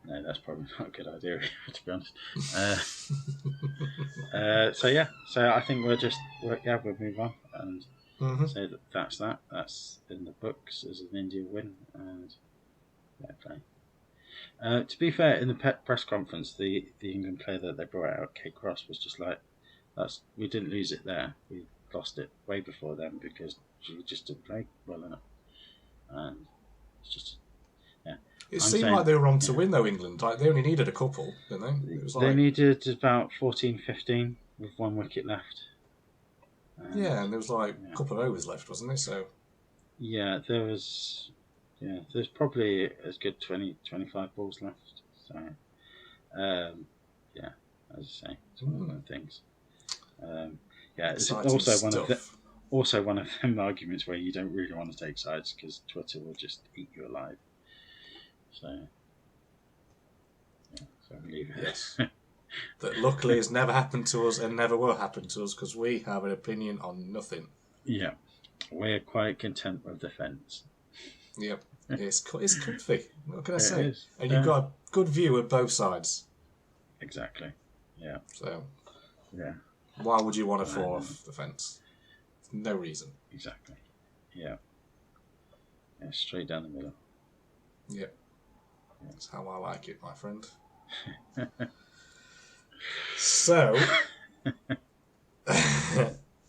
No, that's probably not a good idea, to be honest. So I think we'll move on and say that's that. That's in the books as an India win, and fair play. To be fair, in the press conference, the England player that they brought out, Kate Cross, was just like, we didn't lose it there. We lost it way before then because she just didn't play well enough, and it's just. It seemed like they were on to win, though, England. Like, they only needed a couple, didn't they? It was they needed about 14, 15 with 1 wicket left. And there was like a couple of overs left, wasn't there? So yeah, there's probably as good 20, 25 balls left. So as I say, it's one of those things. It's also one of them arguments where you don't really want to take sides because Twitter will just eat you alive. So leave it. Yes. That luckily has never happened to us and never will happen to us because we have an opinion on nothing. Yeah. We're quite content with the fence. Yep. It's comfy. What can I say? Is. And you've got a good view of both sides. Exactly. Yeah. So. Yeah. Why would you want to fall off the fence? No reason. Exactly. Yeah. Yeah. Straight down the middle. Yep. That's how I like it, my friend. So,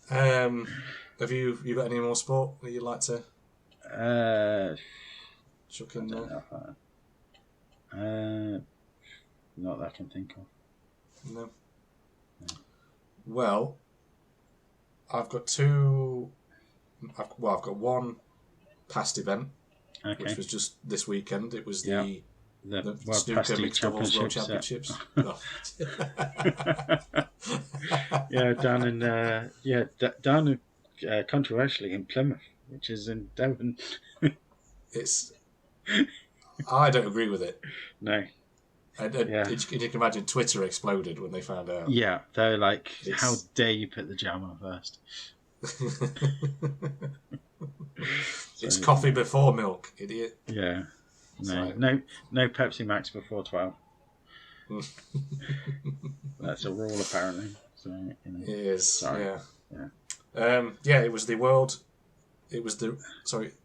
have you got any more sport that you'd like to chuck in there? Not that I can think of. No. Well, I've got two. I've got one past event, which was just this weekend. It was the snooker mixed doubles world championships. Down in controversially in Plymouth, which is in Devon. I don't agree with it. No. You can imagine Twitter exploded when they found out. Yeah, they're like, how dare you put the jam on first? It's coffee before milk, idiot. Yeah. No Pepsi Max before 12. That's a rule, apparently. So, it is. Sorry. Yeah. It was the world. It was the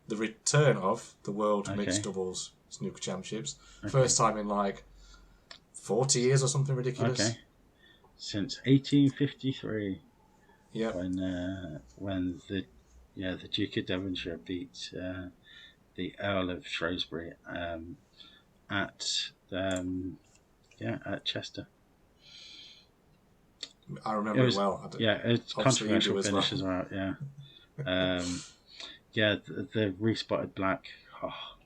return of the world mixed doubles snooker championships. Okay. First time in like 40 years or something ridiculous. Okay. Since 1853. Yeah. When the Duke of Devonshire beat the Earl of Shrewsbury at Chester. I remember it well. It's controversial finish as well. Yeah. The respotted black. Oh.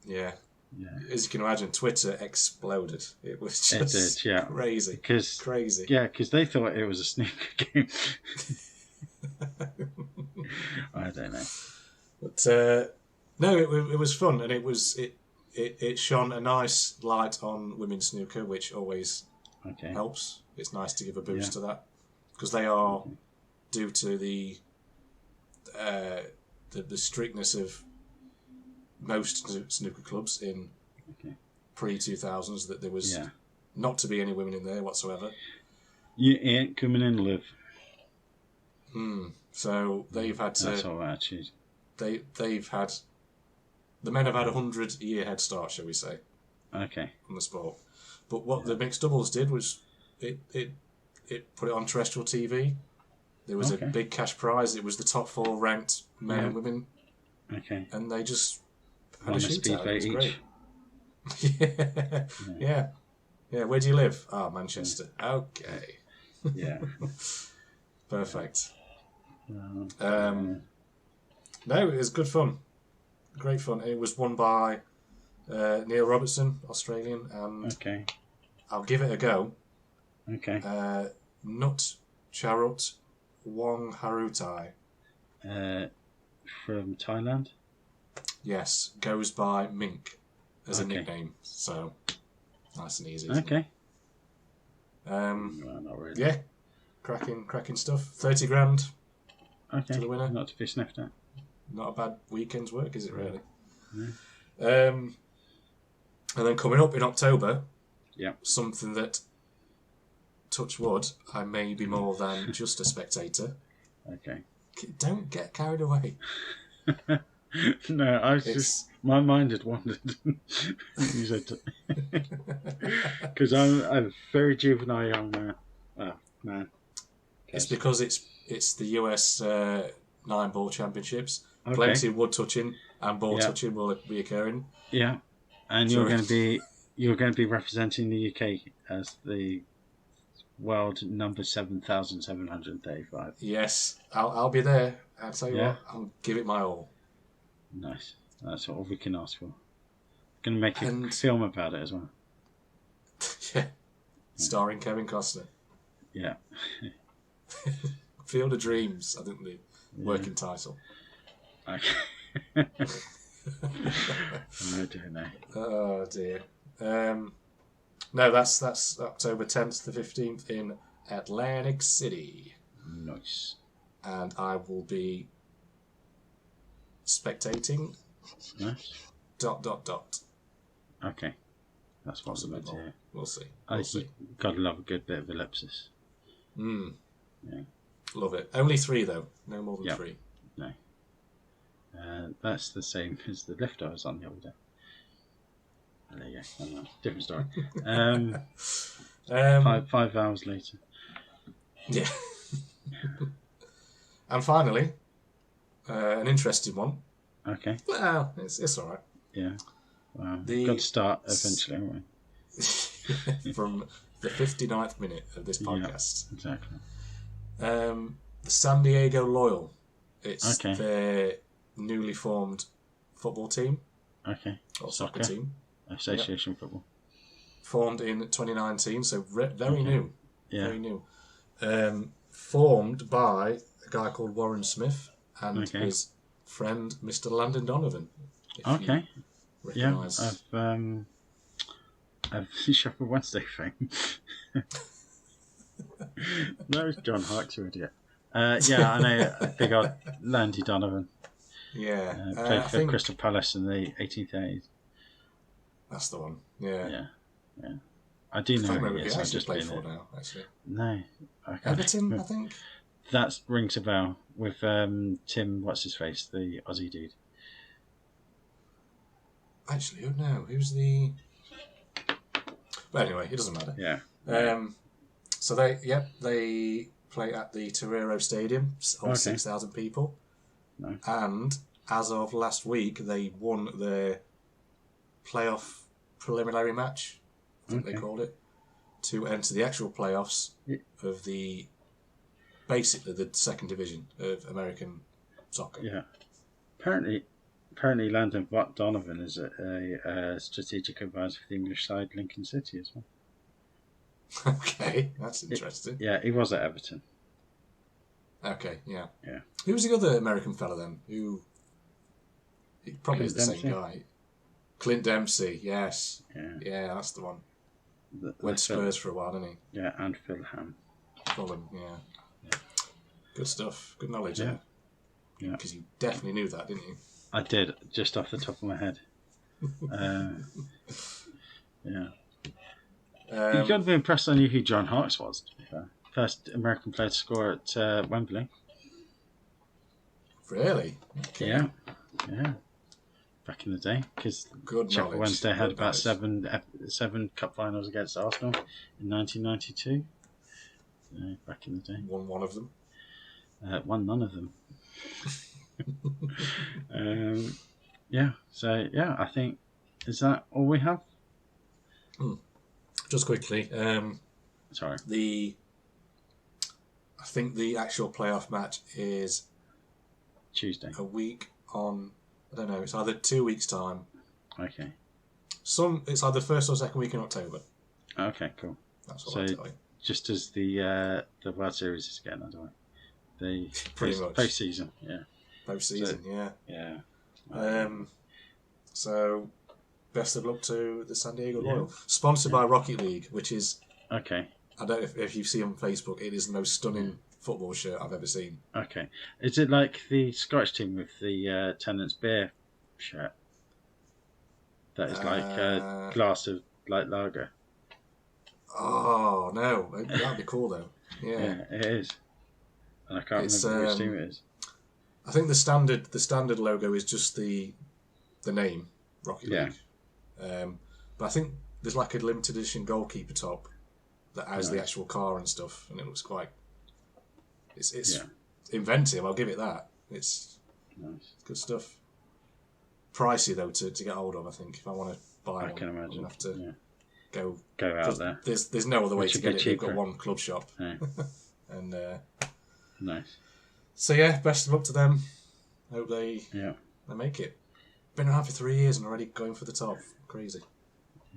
Yeah. As you can imagine, Twitter exploded. It was just crazy. Crazy. Yeah, because they thought it was a snooker game. I don't know. But no, it was fun, and it shone a nice light on women's snooker, which always helps. It's nice to give a boost to that because they are due to the strictness of most snooker clubs in pre-2000s that there was not to be any women in there whatsoever. You ain't coming in, Liv. So they've had to. That's all attitude. They've had. The men have had 100-year head start, shall we say? Okay. on the sport. But what the mixed doubles did was it put it on terrestrial TV. There was a big cash prize. It was the top 4 ranked men and women. Okay. And they just had One a shootout. It was each. great. Yeah. Where do you live? Manchester. Yeah. Okay. Yeah. Perfect. No, it was good fun. Great fun. It was won by Neil Robertson, Australian, and I'll give it a go. Okay. Nut Charut Wong Harutai. From Thailand? Yes, goes by Mink as a nickname. So, nice and easy. Okay. No, not really. Yeah, cracking stuff. 30 grand to the winner. Not to be sniffed at. Not a bad weekend's work, is it really? No. And then coming up in October, something that, touch wood, I may be more than just a spectator. Okay. Don't get carried away. No, I was just... My mind had wandered. Because I'm a very juvenile young man. It's because it's the US 9-ball championships. Plenty of wood touching and ball touching will be occurring. Yeah, and you're going to be representing the UK as the world number 7,735. Yes, I'll be there. I'll tell you what, I'll give it my all. Nice. That's all we can ask for. Going to make a film about it as well. Starring Kevin Costner. Yeah. Field of Dreams, I think the working title. Okay. Oh dear, no. Oh dear. No, that's October 10th to 15th in Atlantic City. Nice. And I will be spectating. Nice. ... Okay. That's what's about to hear. We'll see. Gotta love a good bit of ellipsis. Yeah. Love it. Only 3 though. No more than 3. No. That's the same as the lift I was on the other day. There you go. Different story. 5 hours later. Yeah. And finally, an interesting one. Okay. Well, it's all right. Yeah. Well, got to start eventually, haven't we? From the 59th minute of this podcast. Yeah, exactly. The San Diego Loyal. It's their newly formed football team. Okay. Or soccer team. Association football. Formed in 2019, so very new. Yeah. Very new. Formed by a guy called Warren Smith and his friend, Mr. Landon Donovan. Okay. Recognise. Yeah, I've Sheffield Wednesday fame. No, it's John Harks, you idiot. Yeah, I know. Big old Landy Donovan. Yeah. Played for Crystal Palace in the 1830s. That's the one. Yeah. I do know. I can't remember who he actually played for now, actually. No. Everton, I think. That rings a bell with Tim, what's his face, the Aussie dude. Actually, who's the... But anyway, it doesn't matter. Yeah. So they play at the Torero Stadium, of 6,000 people. No. And as of last week, they won their playoff preliminary match, I think they called it, to enter the actual playoffs of basically the second division of American soccer. Yeah. Apparently Landon Donovan is a strategic advisor for the English side Lincoln City as well. Okay, that's interesting. Yeah, he was at Everton. Okay, yeah. Yeah. Who was the other American fella then? He probably is the same guy. Clint Dempsey, yes. Yeah, that's the one. Went Spurs for a while, didn't he? Yeah, and Fulham. Yeah. Good stuff. Good knowledge, yeah. Because you definitely knew that, didn't you? I did, just off the top of my head. Yeah. You got to be impressed I knew who John Harks was, to be fair. First American player to score at Wembley. Really? Okay. Yeah. back in the day, because Good Sheffield knowledge. Wednesday had Good about knowledge. seven cup finals against Arsenal in 1992. Back in the day. Won one of them. Won none of them. Yeah, so yeah, I think, is that all we have? Just quickly, Sorry. I think the actual playoff match is Tuesday. a week on, I don't know, it's either 2 weeks' time. Okay. It's either first or second week in October. Okay, cool. That's what I'll tell you. Just as the World Series is getting underway. The Pretty much. Post-season, yeah. Post-season, yeah. Yeah. So, best of luck to the San Diego Royal. Sponsored by Rocket League, which is... Okay. I don't know if you've seen on Facebook, it is the most stunning football shirt I've ever seen. Okay. Is it like the Scottish team with the Tennant's Beer shirt? That is like a glass of light lager. Oh, no. That'd be cool, though. Yeah, it is. And I can't remember which team it is. I think the standard logo is just the name, Rocket League. But I think there's like a limited edition goalkeeper top that has the actual car and stuff, and it looks quite... It's inventive, I'll give it that. It's good stuff. Pricey, though, to get hold of, I think. If I want to buy one, can imagine. I'm going to have to go out there. There's no other way to get it. Cheaper. We've got one club shop. Yeah. And nice. So yeah, best of luck to them. Hope they make it. Been around for 3 years and already going for the top. Crazy.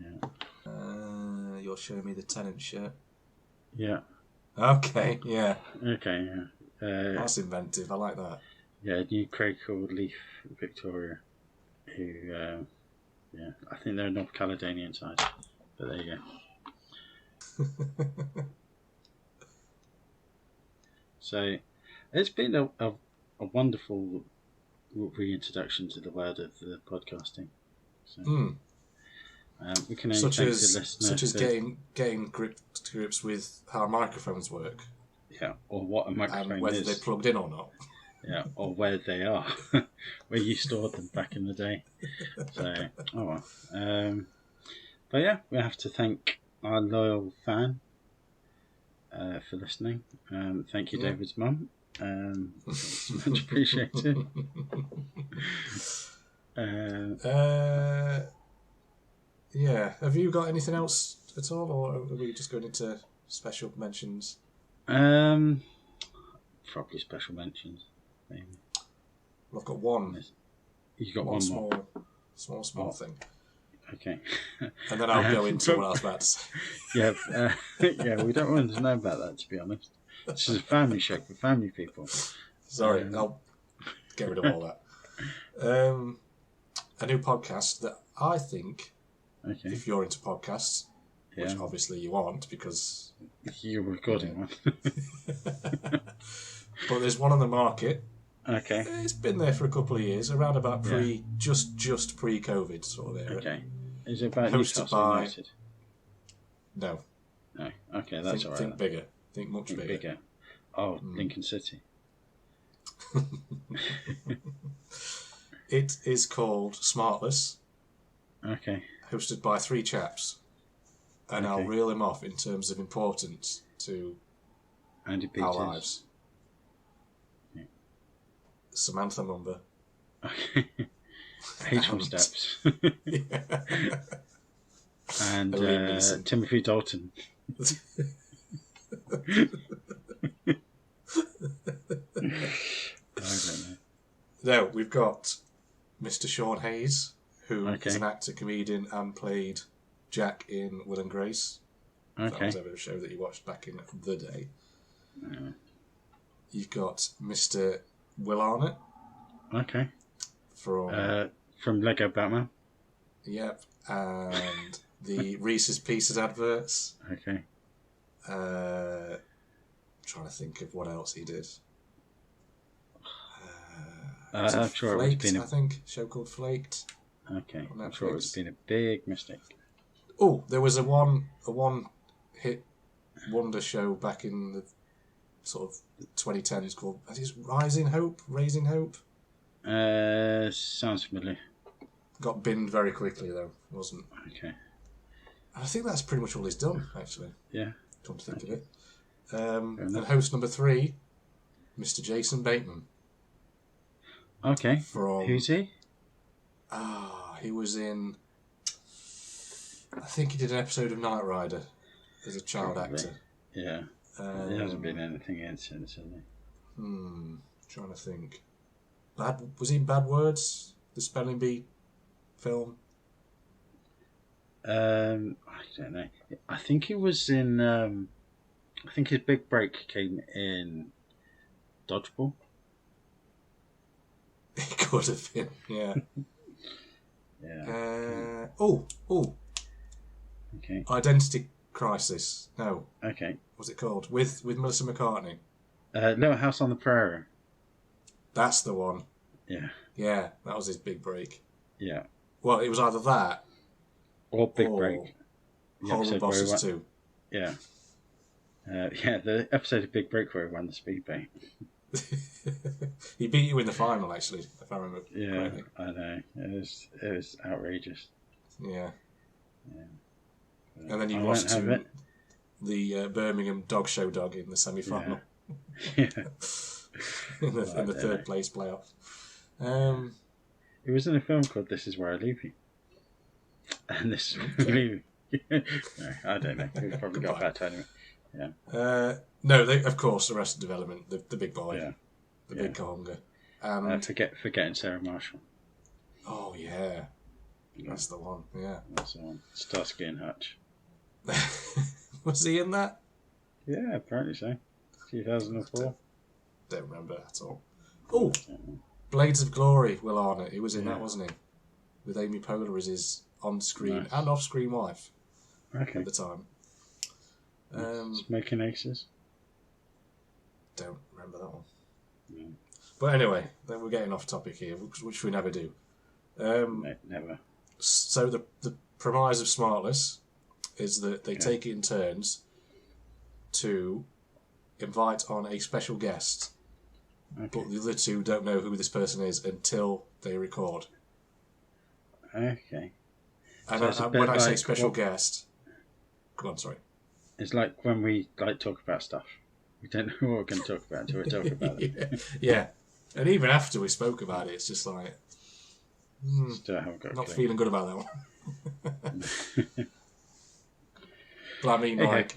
Yeah. You're showing me the Tennant shirt. Yeah. Okay. Yeah. Okay. Yeah. That's inventive. I like that. Yeah. New Craig called Leaf Victoria, who I think they're a North Caledonian side, but there you go. So, it's been a wonderful reintroduction to the world of the podcasting. So, we can only thank the listener. Such as getting grips with how microphones work. Yeah, or what a microphone and whether is. they're plugged in or not. Yeah, or where they are, where you stored them back in the day. So, oh well. But yeah, we have to thank our loyal fan for listening. Thank you, David's mum. It's much appreciated. Yeah. Have you got anything else at all, or are we just going into special mentions? Probably special mentions. Maybe. Well, I've got one. You got one small thing. Okay. And then I'll go into what I was about to say. Yeah, we don't want to know about that, to be honest. This is a family show for family people. Sorry, I'll get rid of all that. A new podcast that I think, if you're into podcasts, which obviously you aren't because... You're recording one. But there's one on the market. Okay. It's been there for a couple of years, around about just pre-COVID sort of era. Okay. Is it about hosted Newcastle by... United? No. No. Okay, that's all right. Think bigger. Think much bigger. Oh, Lincoln City. It is called Smartless. Okay. Hosted by 3 chaps. And I'll reel them off in terms of importance to our lives. Yeah. Samantha Mumba. Okay. Hateful Steps. And Timothy Dalton. I don't know. No, we've got Mr. Sean Hayes, who is an actor, comedian, and played Jack in Will and Grace. That was ever a show that you watched back in the day. You've got Mr. Will Arnott. Okay. From Lego Batman. Yep. And the Reese's Pieces adverts. Okay. Trying to think of what else he did. I'm sure Flaked, it was I think. Show called Flaked. Okay. I'm sure it's been a big mistake. Oh, there was a one hit wonder show back in the sort of 2010s called Raising Hope. Sounds familiar. got binned very quickly though, wasn't? Okay. I think that's pretty much all he's done, actually. Yeah. Come to think of it. And host number 3, Mr. Jason Bateman. Okay. From who's he? He was in. I think he did an episode of Knight Rider as a child actor. Yeah. He hasn't been anything in since, has he? Trying to think. Was he in Bad Words? The Spelling Bee film? I don't know. I think he was in. I think his big break came in Dodgeball. It could have been, yeah. Yeah. Okay. Identity Crisis. No. Okay. What's it called? With Melissa McCartney. Little House on the Prairie. That's the one. Yeah. Yeah, that was his big break. Yeah. Well, it was either that or Big Break. Horrible Bosses 2. Yeah. The episode of Big Break where he won the speedboat. He beat you in the final, actually, if I remember correctly. I know. It was outrageous. Yeah. And then you lost to the Birmingham dog show dog in the semi-final. Yeah. in the third place playoff. It was in a film called This Is Where I Leave You. And this is where I leave you. No, I don't know. We've probably got better anyway. Yeah. No, they, of course, Arrested Development, the big boy. Yeah. The big Kahunga. Forgetting Sarah Marshall. Oh, yeah. That's the one, yeah. That's the one. Starsky and Hutch. Was he in that? Yeah, apparently so. 2004. Don't remember at all. Oh, Blades of Glory, Will Arnett. He was in that, wasn't he? With Amy Poehler as his on-screen and off-screen wife at the time. Smoking Aces? Don't remember that one. No. But anyway, then we're getting off topic here, which we never do. Never. So the premise of Smartless is that they take it in turns to invite on a special guest, but the other two don't know who this person is until they record. Okay. And so when I say special guest... Go on, sorry. It's like when we talk about stuff. We don't know what we're going to talk about until we talk about it. Yeah. And even after we spoke about it, it's just like... Still haven't got not feeling good about that one. But I mean, like...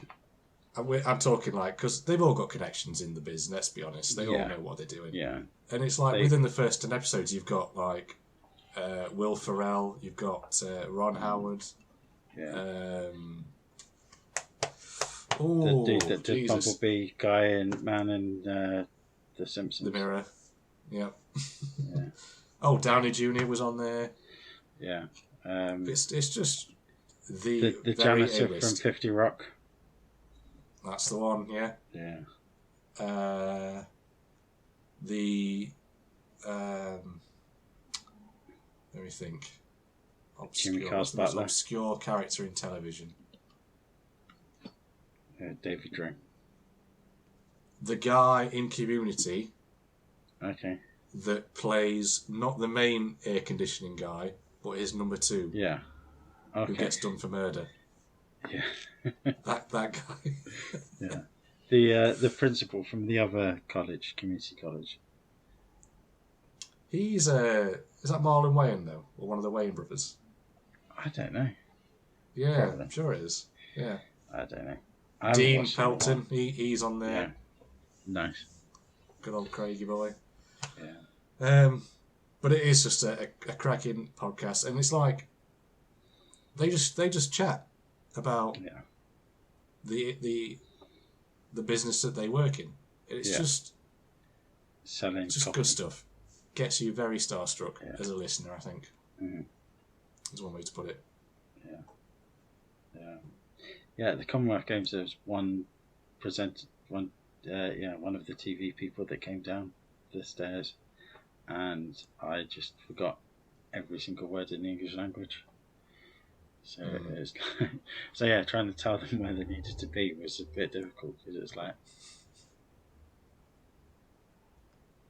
I'm talking like... Because they've all got connections in the biz, let's be honest. They all know what they're doing. Yeah. And it's like, within the first 10 episodes, you've got, like... Will Ferrell, you've got Ron Howard. Yeah. The dude that did Bumblebee guy and Man and The Simpsons. The Mirror. Yep. Yeah. Downey Jr. was on there. Yeah. It's just the janitor A-list. from 50 Rock. That's the one, yeah. Yeah. Let me think. Obscure character in television. David Dring. The guy in Community. Okay. That plays not the main air conditioning guy, but his number 2. Yeah. Okay. Who gets done for murder. Yeah. that guy. Yeah. The principal from the other college, community college. He's is that Marlon Wayans though, or one of the Wayans brothers? I don't know. Yeah, probably. I'm sure it is. Yeah. I don't know. Dean Pelton, he's on there. Yeah. Nice. Good old Craigie boy. Yeah. But it is just a cracking podcast, and it's like they just chat about the business that they work in. It's just selling. Just good stuff. Gets you very starstruck as a listener, I think. Mm-hmm. Is one way to put it. Yeah, at the Commonwealth Games there was one of the TV people that came down the stairs, and I just forgot every single word in the English language. So it was like, trying to tell them where they needed to be was a bit difficult because it was like,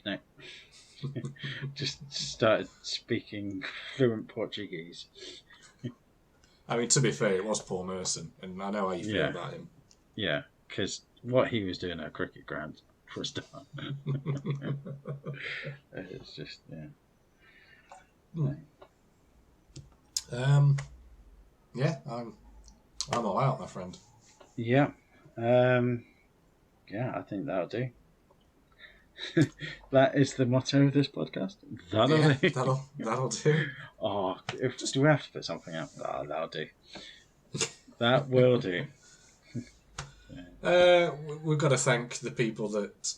no, just started speaking fluent Portuguese. I mean, to be fair, it was Paul Merson, and I know how you feel about him. Yeah, because what he was doing at a cricket ground, for a start. It's just, Yeah, I'm all out, my friend. Yeah. I think that'll do. That is the motto of this podcast. That'll do. Oh, do we have to put something up? Oh, that'll do. That will do. We've got to thank the people that,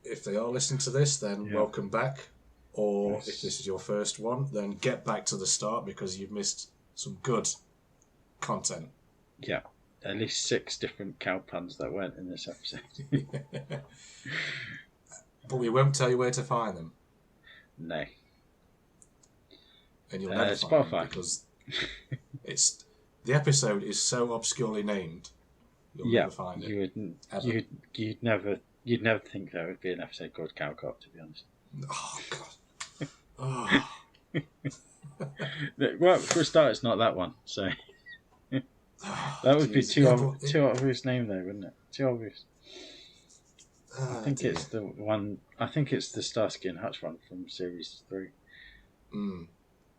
if they are listening to this, then welcome back. Or if this is your first one, then get back to the start because you've missed some good content. Yeah, at least 6 different cow puns that weren't in this episode. But we won't tell you where to find them. No. And you'll never find them because the episode is so obscurely named. You'll never find it. You'd never think there would be an episode called Cow Cop, to be honest. Oh God. Oh. Well, for a start, it's not that one. So that would be too obvious name, though, wouldn't it? Too obvious. I think it's the one. I think it's the Starsky and Hutch one from series 3.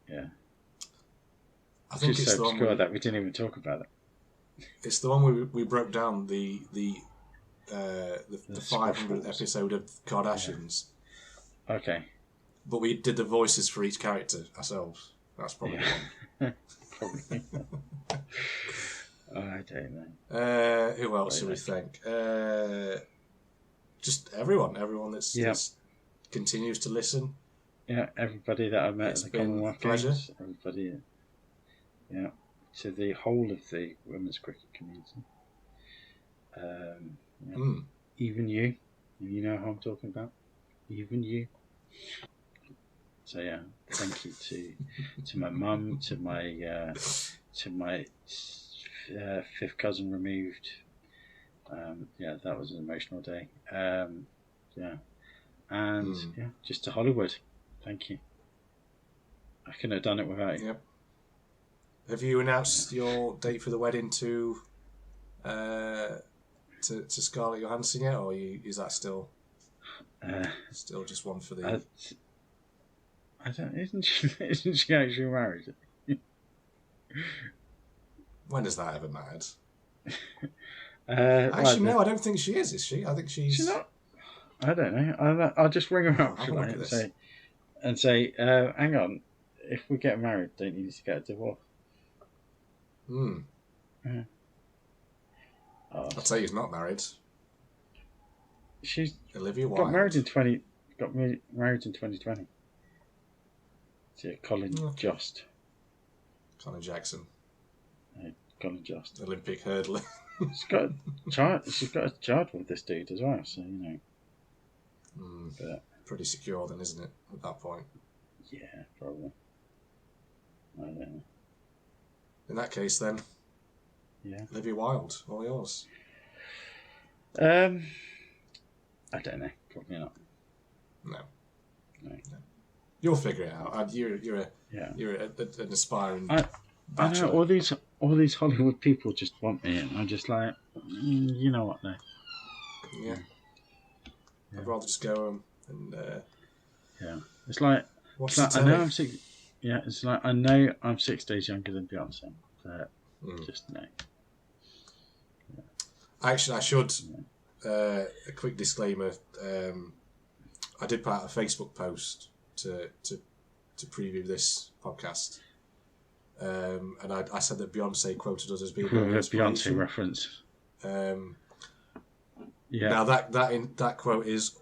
Yeah. I think it's so obscure that we didn't even talk about it. It's the one we broke down the 500th episode of Kardashians. Yeah. Okay. But we did the voices for each character ourselves. That's probably one. Probably. I don't know. Who else should we thank? Just everyone that's continues to listen. Yeah, everybody that I've met at the Commonwealth Games. Everybody. Yeah, to the whole of the women's cricket community. Even you know who I'm talking about. Even you. So yeah, thank you to my mum, to my fifth cousin removed. That was an emotional day. Just to Hollywood. Thank you. I couldn't have done it without you. Yep. Have you announced your date for the wedding to Scarlett Johansson yet, or is that still just one for the? I don't. Isn't she actually married? When has that ever mattered? Actually, no, I don't think she is. Is she? I think she's not. I don't know. I'll just ring her up and say, hang on. If we get married, don't you need to get a divorce? Yeah. I'll tell you, he's not married. She's Olivia Wilde. Got married in 2020. To Colin Jost. Colin Jackson. Colin Jost. Olympic hurdler. She's got a child with this dude as well, so you know. But pretty secure then, isn't it? At that point. Yeah, probably. I don't know. In that case, then. Yeah. Olivia Wilde, all yours. I don't know. Probably not. No. You'll figure it out. You're an aspiring. I know all these Hollywood people just want me, and I'm just like, you know what, though. Yeah. I'd rather just go home and. It's like. What's I know I'm 6. Yeah, it's like I know I'm 6 days younger than Beyonce, but just no. Yeah. Actually, I should. A quick disclaimer. I did put out a Facebook post to preview this podcast, and I said that Beyonce quoted us as being a Beyonce reference. Now that quote is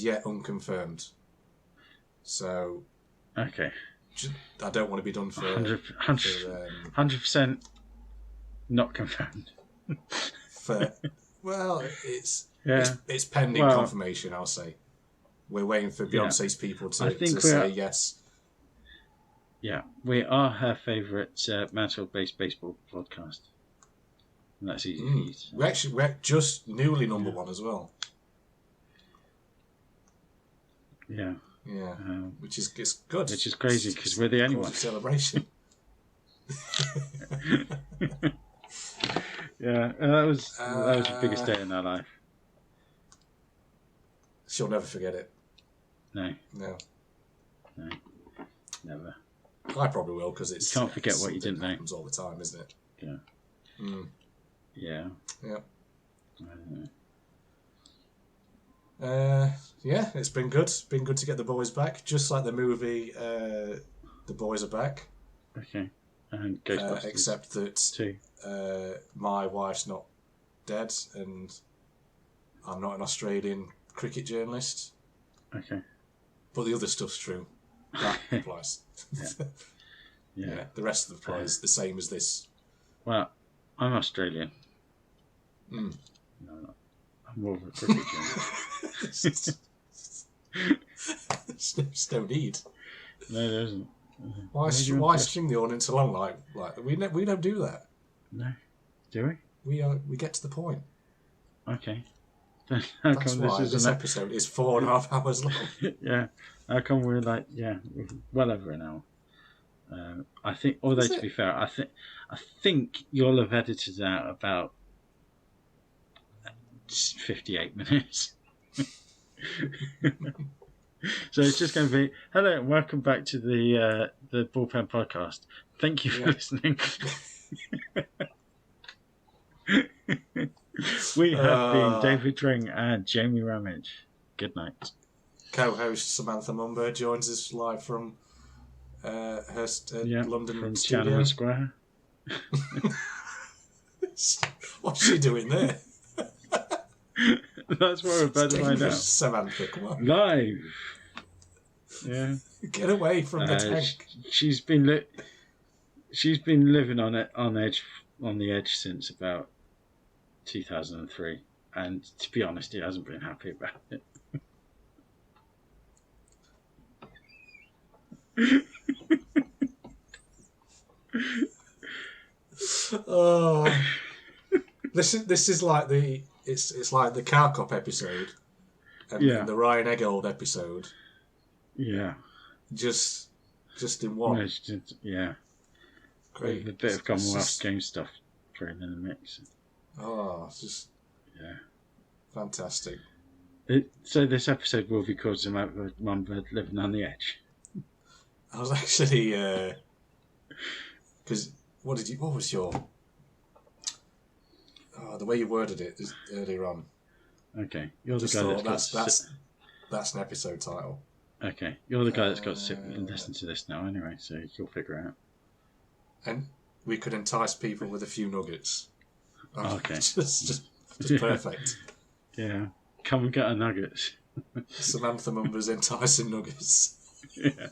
yet unconfirmed. So. Okay. I don't want to be done for 100% not confirmed. It's pending confirmation. I'll say we're waiting for Beyonce's people to say yes. Yeah, we are her favourite Mansfield-based baseball podcast, and that's easy for you. We're just newly number one as well. Yeah. Yeah, which is it's good. Which is crazy because we're the only ones. Celebration. Yeah, that was the biggest day in our life. She'll never forget it. No, never. I probably will because it's. You can't forget what you didn't know. Happens all the time, isn't it? Yeah. Yeah. Yeah, it's been good. It's been good to get the boys back, just like the movie. The boys are back. Okay. And Ghostbusters. Except that too. My wife's not dead, and I'm not an Australian cricket journalist. Okay. But the other stuff's true. That applies. Yeah. The rest of the applies the same as this. Well, I'm Australian. No, I'm not. I'm more of a cricket journalist. There's no need. No, there isn't. Why string the audience along like we don't do that? No, do we? We get to the point. Okay. Then how That's come why this episode is 4.5 hours long. Yeah. How come we're well over an hour? I think. Although to be fair, I think you'll have edited out about 58 minutes. So it's just going to be hello and welcome back to the Bullpen Podcast. Thank you for listening. We have been David Dring and Jamie Ramage. Good night. Co-host Samantha Mumba joins us live from her London from studio. Chatham Square. What's she doing there? That's what we're about to find out. Samantha, come on. Live. Yeah. Get away from the tank. She's been living on the edge since about 2003, and to be honest, he hasn't been happy about it. Oh, this is like it's like the Cow Cop episode and the Ryan Eggold episode. Yeah, just in one. Great. With a bit of Commonwealth Games stuff thrown in the mix. Oh, it's just fantastic. So this episode will be called Samantha Mumba Living on the Edge. I was actually because what was your the way you worded it earlier on. Okay, you're the guy that's an episode title. Okay, you're the guy that's got to sit and listen to this now anyway, so you'll figure it out. And we could entice people with a few nuggets. Okay. just perfect. Yeah, come and get our nuggets. Samantha Mumba's enticing nuggets. Yeah.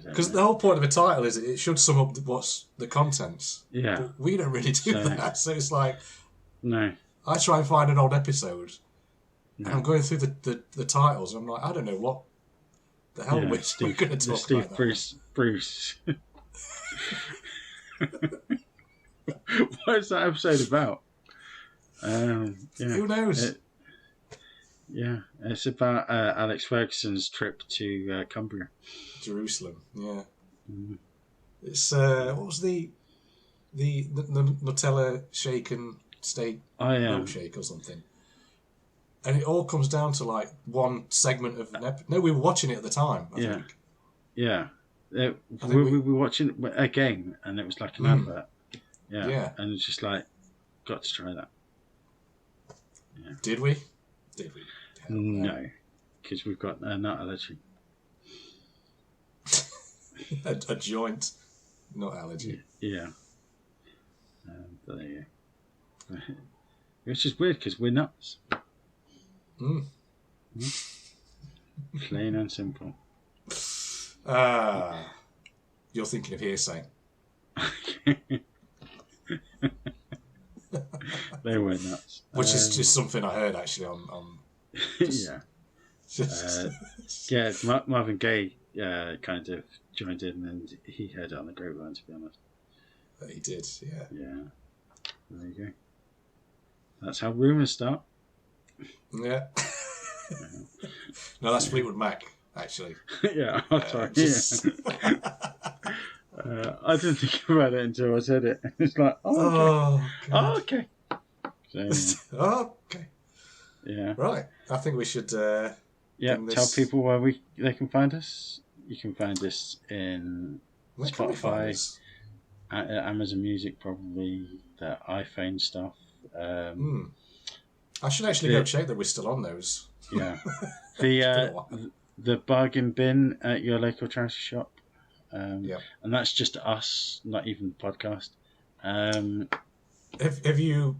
Because the whole point of a title is it should sum up what's the contents. Yeah. But we don't really do that. So it's like... No. I try and find an old episode and I'm going through the titles and I'm like, I don't know what the hell we're going to talk Steve about. Bruce. What is that episode about? Who knows? It's about Alex Ferguson's trip to Cumbria. Jerusalem, yeah. Mm. It's what was the Nutella shaken steak milkshake or something? And it all comes down to like one segment of an episode. No, we were watching it at the time, I think. Yeah. We were watching a game and it was like an advert. Yeah. And it's just like, got to try that. Yeah. Did we? No, because we've got a nut allergy. a joint nut allergy. Yeah. But there you go. Which is weird because we're nuts. Plain and simple. You're thinking of hearsay. They were nuts. Which is just something I heard actually on Marvin Gaye kind of joined in and he heard it on the grapevine, to be honest. He did, yeah. Yeah. There you go. That's how rumours start. Yeah. No, that's Fleetwood Mac, actually. Yeah, I'll try. I didn't think about it until I said it. It's like, okay. So, okay. Yeah. Right. I think we should. Tell people where they can find us. You can find us in Spotify, Amazon Music, probably the iPhone stuff. I should actually go check that we're still on those. Yeah. The bargain bin at your local charity shop. And that's just us, not even the podcast. Have you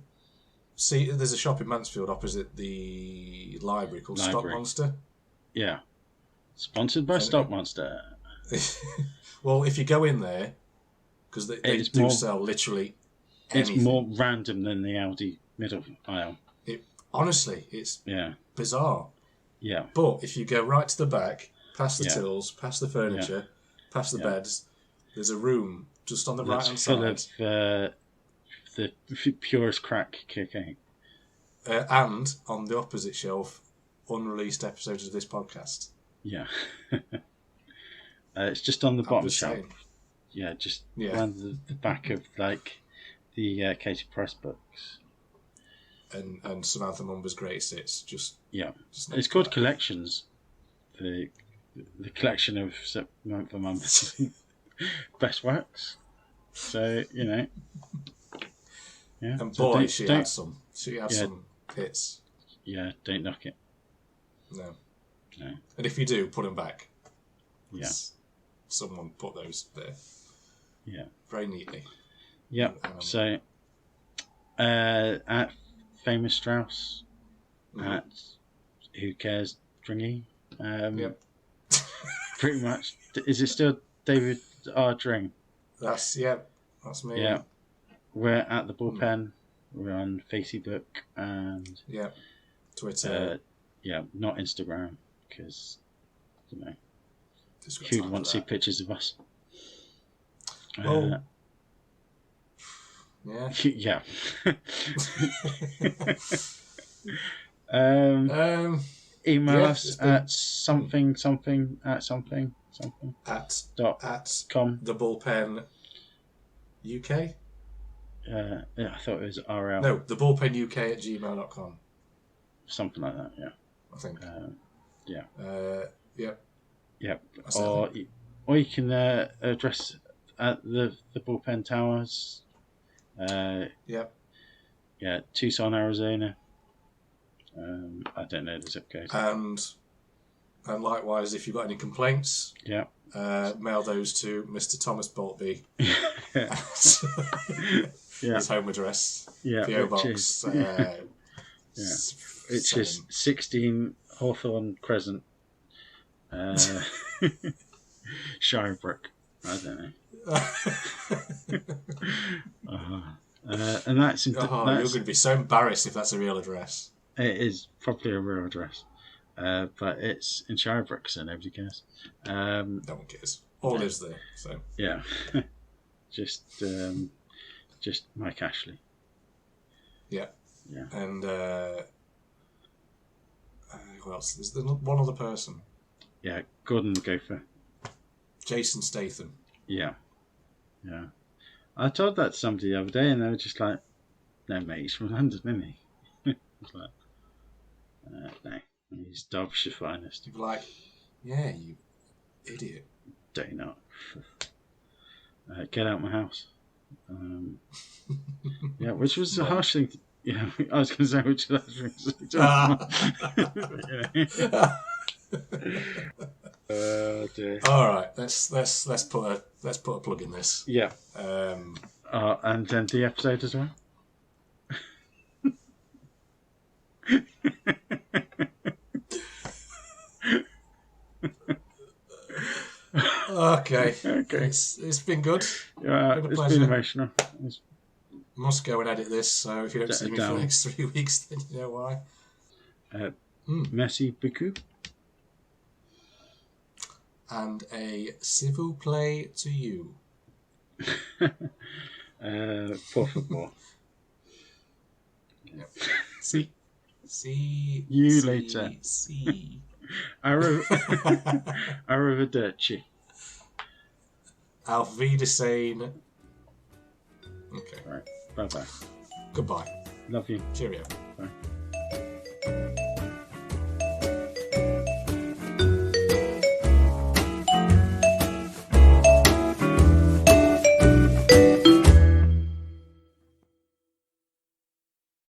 seen? There's a shop in Mansfield opposite the library called Stock Monster. Yeah, sponsored by Stock Monster. Well, if you go in there, because they do sell literally anything. It's more random than the Aldi middle aisle. Honestly, it's bizarre. Yeah. But if you go right to the back, past the tills, past the furniture, past the beds, there's a room just on the right-hand side. Full of the purest crack cocaine. And on the opposite shelf, unreleased episodes of this podcast. Yeah. It's just on the bottom shelf. Yeah, just around the back of like the Katie Price books. And Samantha Mumba's greatest hits. It's called Collections. The collection of Samantha Mumba's best works. So, Yeah. And boy, she had some. She had some hits. Yeah, don't knock it. No. And if you do, put them back. Yeah. Someone put those there. Yeah. Very neatly. Yeah. So, at famousstrauss, at Who Cares Dringy. Pretty much. Is it still davidrdring? That's me. Yeah. We're at the Bullpen. We're on Facebook and Twitter. Not Instagram because who would want to see pictures of us? Well, yeah. Email us at something at com. The Bullpen UK. I thought it was RL. No, the Bullpen UK at gmail.com. Something like that. Yeah. I think. Yep. Or you can address at the Bullpen Towers. Tucson, Arizona. I don't know the zip code. And likewise, if you've got any complaints, mail those to Mr. Thomas Boltby. His home address. PO Box. Which is 16 Hawthorne Crescent. Shirebrook. I don't know. And that's you're going to be so embarrassed if that's a real address. It is probably a real address, but it's in Shirebrook, so nobody cares. No one cares. All lives there. So yeah, just Mike Ashley. Yeah. And who else? There's one other person. Yeah, Gordon the Gopher. Jason Statham. Yeah. I told that to somebody the other day, and they were just like, "No, mate, he's from London, isn't he?" I was like, "No, he's Derbyshire's finest." You'd be like, "Yeah, you idiot." Don't you not? Get out of my house. Which was a harsh thing. I was going to say which of those Oh dear. All right, let's put a plug in this. Yeah. And then the episode as well. Okay. It's been good. Yeah, it's been emotional. Must go and edit this, so if you don't see me for the next 3 weeks, then you know why. Merci beaucoup. And a s'il play to you. Por favor. Yep. See. See you later. See. Arrivederci. Auf Wiedersehen. Okay. Right. Bye-bye. Goodbye. Love you. Cheerio. Bye.